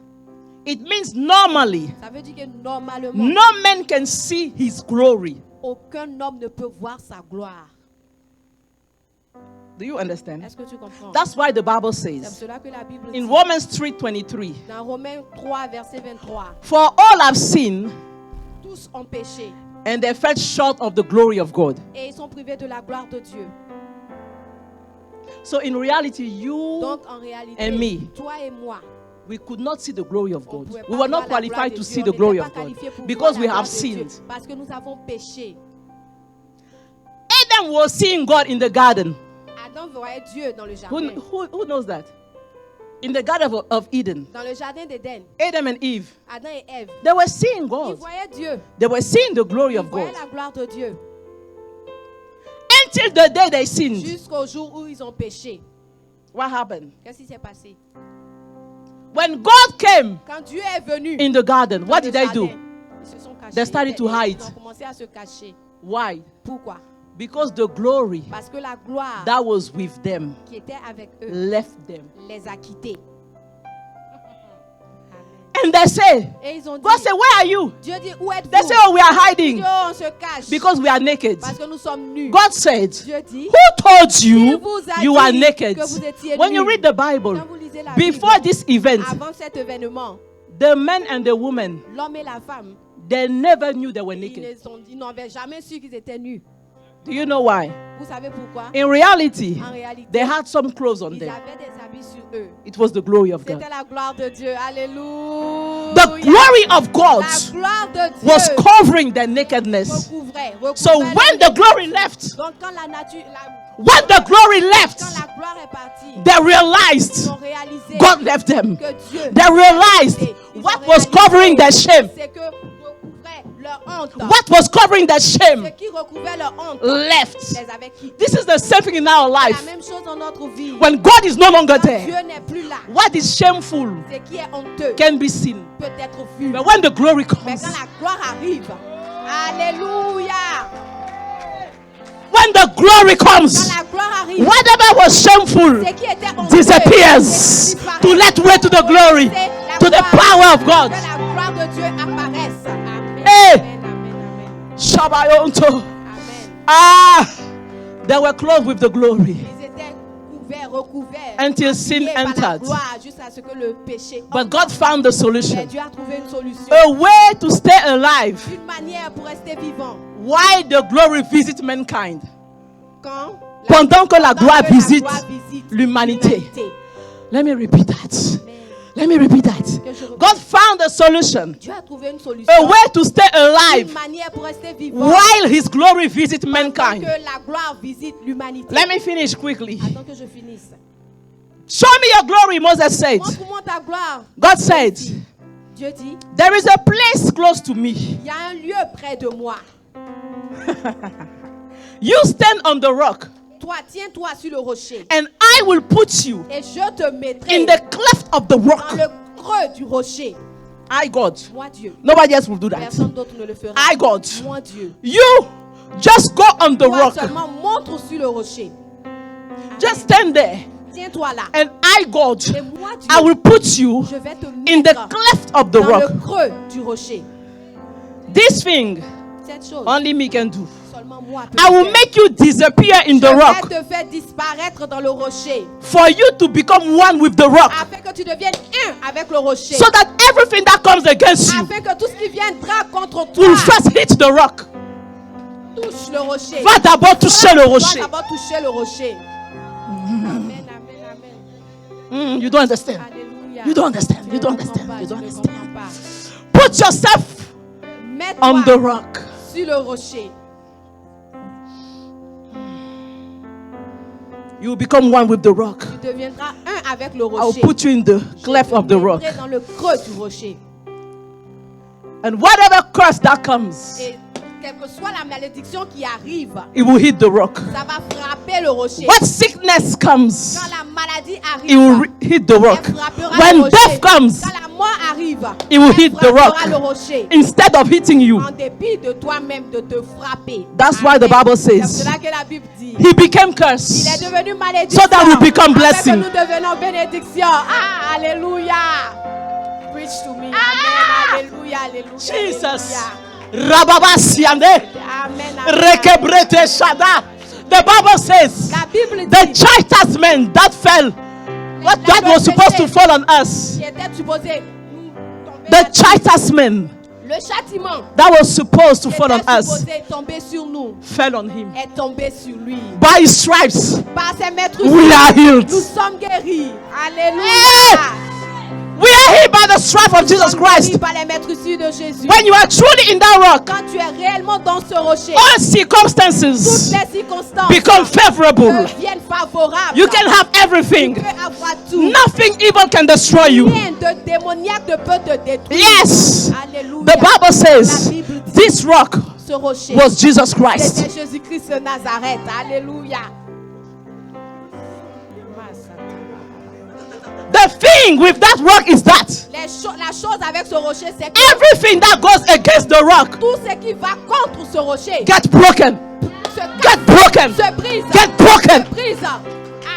It means normally, Ça veut dire que normalement, no man can see his glory. aucun homme ne peut voir sa gloire. Do you understand? Est-ce que tu comprends? That's why the Bible C'est pour says cela que la Bible in dit, Romans 3:23, dans Romains 3, verset 23, for all have sinned tous ont péché and they fell short of the glory of God. et ils sont privés de la gloire de Dieu. So in reality, you Donc en réalité, and me, toi et moi, we could not see the glory of on God. pouvait We pas were not voir la gloire qualified de to Dieu. see On the glory n'était of pas God qualifiés pour because voir we la have gloire de Dieu, sinned. parce que nous avons péché. Adam was seeing God in the garden. Adam voyait Dieu dans le Who, jardin. who knows that? In the garden of Eden, Dans le jardin d'Éden, Adam and Eve, Adam et Ève, they were seeing ils God. voyaient Dieu. They were seeing the glory Ils of God. voyaient la gloire de Dieu. Until the day they sinned. Jusqu'au jour où ils ont péché. What happened? Qu'est-ce qui s'est passé? When God came Quand Dieu est venu, in the garden, dans what le did they jardin, do? ils se sont cachés. They started to hide. Ils ont commencé à se cacher. Why? Pourquoi? Because the glory Parce que la gloire that was with them qui était avec eux left them. les a quittés. And they say, Et ils ont dit, God said, where are you? Dieu dit, où êtes-vous? They say, oh, we are hiding Dieu, on se cache. because we are naked. Parce que nous sommes nus. God said, Dieu dit, who told Qui you vous a you dit are naked? que vous étiez When you nus? read the Bible, quand vous lisez la before Bible, this event, avant cet événement, the men and the women, l'homme et la femme, they never knew they were ils naked. ils n'avaient jamais su qu'ils étaient nus. Do you know why? Vous savez pourquoi? In reality, En réalité, they had some clothes on ils them. avaient des habits sur eux. It was the glory of God. C'était la gloire de Dieu. Alléluia. The glory of God La gloire de Dieu was covering their nakedness. recouvrait So when the glory left, Donc quand la nature, when the glory left, quand la gloire est partie, they ils realized ont réalisé God left them. que Dieu They realized ils what ont was réalisé covering their shame. c'est que recouvrait leur honte. What was covering their Ce shame qui recouvrait leur honte left. les avait quittés. This is the same thing in our La life. même chose dans notre vie. When God is no longer Quand there, Dieu n'est plus là, what is shameful ce qui est honteux can be seen. peut être vu. But when the glory Mais comes, quand la gloire arrive, alléluia. when the glory Quand comes, la gloire arrive, whatever was shameful ce qui était honteux disappears disparaît. to let way to the glory, La to the gloire- power of God. Que la gloire de Dieu apparaisse. Amen. Hey. Amen, amen, amen. Shabayonto. Amen. Ah, they were clothed with the glory Ils étaient couverts, recouverts, until sin habillés par la entered. gloire jusqu'à ce que le péché But entre. God found the Mais solution, Dieu a trouvé une solution. a way to stay alive Une manière pour rester vivant. while the glory visits mankind. Quand Pendant que la pendant gloire que visite gloire visite l'humanité. Let me repeat that. Amen. Let me repeat that. Que je répète. God found a solution, Dieu a trouvé une solution. a way to stay Une alive manière pour rester vivant. while His glory visits Pendant mankind. que la gloire visite l'humanité. Let me finish quickly. Attends que je finisse. Show me your glory, Moses said. Montre-moi ta gloire. God said, Dieu dit, there is a place close to me. il y a un lieu près de moi. You stand on the rock. Toi, Toi, tiens-toi sur le rocher. and I will put you Et je te mettrai in the cleft of the dans rock. le creux du rocher. I, God. Moi, Dieu. Nobody else will do that. Personne d'autre ne le fera. I, God. Moi, Dieu. You just go on the Toi rock. seulement montre sur le rocher. Just stand there. Tiens-toi là. And I, God, Et moi, Dieu, I will put you je vais te in the mettre cleft of the dans rock. le creux du rocher. This thing Cette chose, only me can do. seulement moi peux I will faire. make you disappear in the Je rock vais te faire disparaître dans le rocher. for you to become one with the rock, Afin que tu deviennes un avec le rocher. so that everything that comes against you Afin que tout ce qui viendra contre toi will first hit the rock. touche le rocher. Va d'abord toucher le Va rocher. d'abord toucher le rocher. Amen, amen, amen. You don't understand. Alléluia. You don't understand. Je You don't ne comprends understand. pas, You je don't ne understand. comprends pas. Put yourself on the Mets-toi rock. sur le rocher. You will become one with the rock. Tu deviendras un avec le I will rocher. put you in the cleft of the rock. Dans le creux du rocher. And whatever curse that comes, Et quelle que soit la malédiction qui arrive, it will hit the rock. ça va frapper le rocher. What sickness comes, Quand la maladie it will arrive, hit the rock. elle frappera le When rocher. death comes, Quand la mort arrive, it will elle hit the frappera le rock rocher. instead of hitting you. En dépit de toi-même de te frapper. That's why the Amen. Bible C'est says cela que la Bible dit. he became Il cursed est devenu malédiction. so that we become afin blessing. que nous devenons bénédiction. Ah, alléluia. Preach to me. Amen. Alléluia. Alléluia. Jesus. Alléluia. Rababasiande. Amen. Amen. Rekebrete shada. The Bible says La Bible the dit chastisement that fell, what that was supposed to fall on us, qui était supposé nous tomber the là-dessus. chastisement Le châtiment that was supposed to qui fall on était us supposé tomber sur nous fell on him. est tombé sur lui. By his stripes, Par ses maîtres, we are healed. nous sommes guéris. Alléluia. Hey! We are healed by the stripes of Jesus Christ. Par les maîtres sur de Jésus. When you are truly in that rock, Quand tu es réellement dans ce rocher, all toutes circumstances les circonstances become favorable. deviennent favorables. You can have everything. Tu peux avoir tout. Nothing evil can destroy you. Rien de démoniaque ne peut te détruire. Yes. Alléluia. The Bible La says Bible dit, this rock ce rocher, was Jesus Christ. c'était Jésus-Christ de Nazareth. Alléluia. The thing with that rock is that La chose avec ce rocher, c'est que everything that goes against the rock tout ce qui va contre ce rocher get broken. se casse, Get broken. se brise. Get broken. Se brise.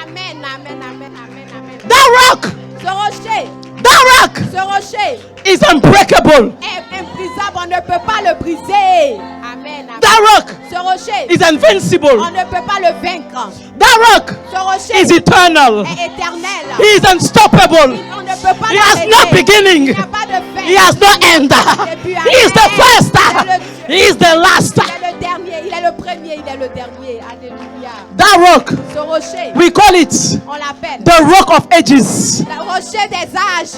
Amen, amen, amen, amen, amen. That rock, Ce rocher, that ce rocher rock is unbreakable. est imprisable. On ne peut pas le briser. Amen, amen. That rock Ce rocher, is invincible. on ne peut pas le vaincre. That rock Ce rocher is eternal. est éternel. He is unstoppable. On ne peut pas He has l'arrêter. no beginning. Il n'y a pas de fin. He has no end. He is the first. He is the last. Il est le dernier. Il est le premier. Il est le dernier. Alléluia. That rock, Ce rocher, we call it on l'appelle the rock of ages. le rocher des âges.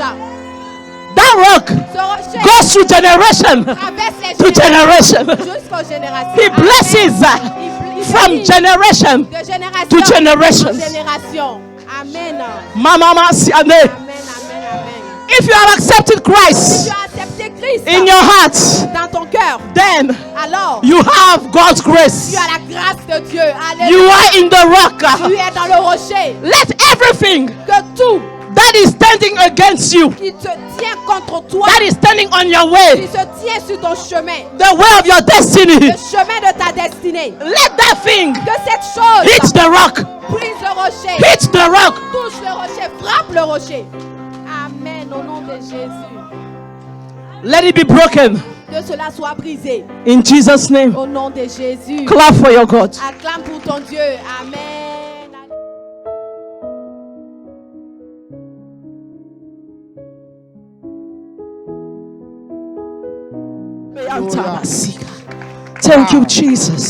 That rock Ce rocher goes through generation traverse les to generation. jusqu'aux générations. He blesses Il from bénit generation de génération to en generations. génération. Amen. Mama Siane. Amen, amen, amen. If you have accepted Si tu Christ as accepté Christ in your heart, dans ton cœur, then alors you have God's tu grace. as la grâce de Dieu. You Alléluia. are in the rock. Tu es dans le rocher. Let everything Que tout that is standing against you, qui te tient contre toi, that is standing on your qui way, se tient sur ton chemin, the way of your destiny, le chemin de ta destinée, let that thing que cette chose hit the rock. brise le rocher, Hit the rock. touche le rocher, frappe le rocher. Amen, au nom de Jésus. Let it be broken. Que cela soit brisé. In Jesus' name. Au nom de Jésus. Clap for your God. Acclame pour ton Dieu. Amen. Thank you, Jesus.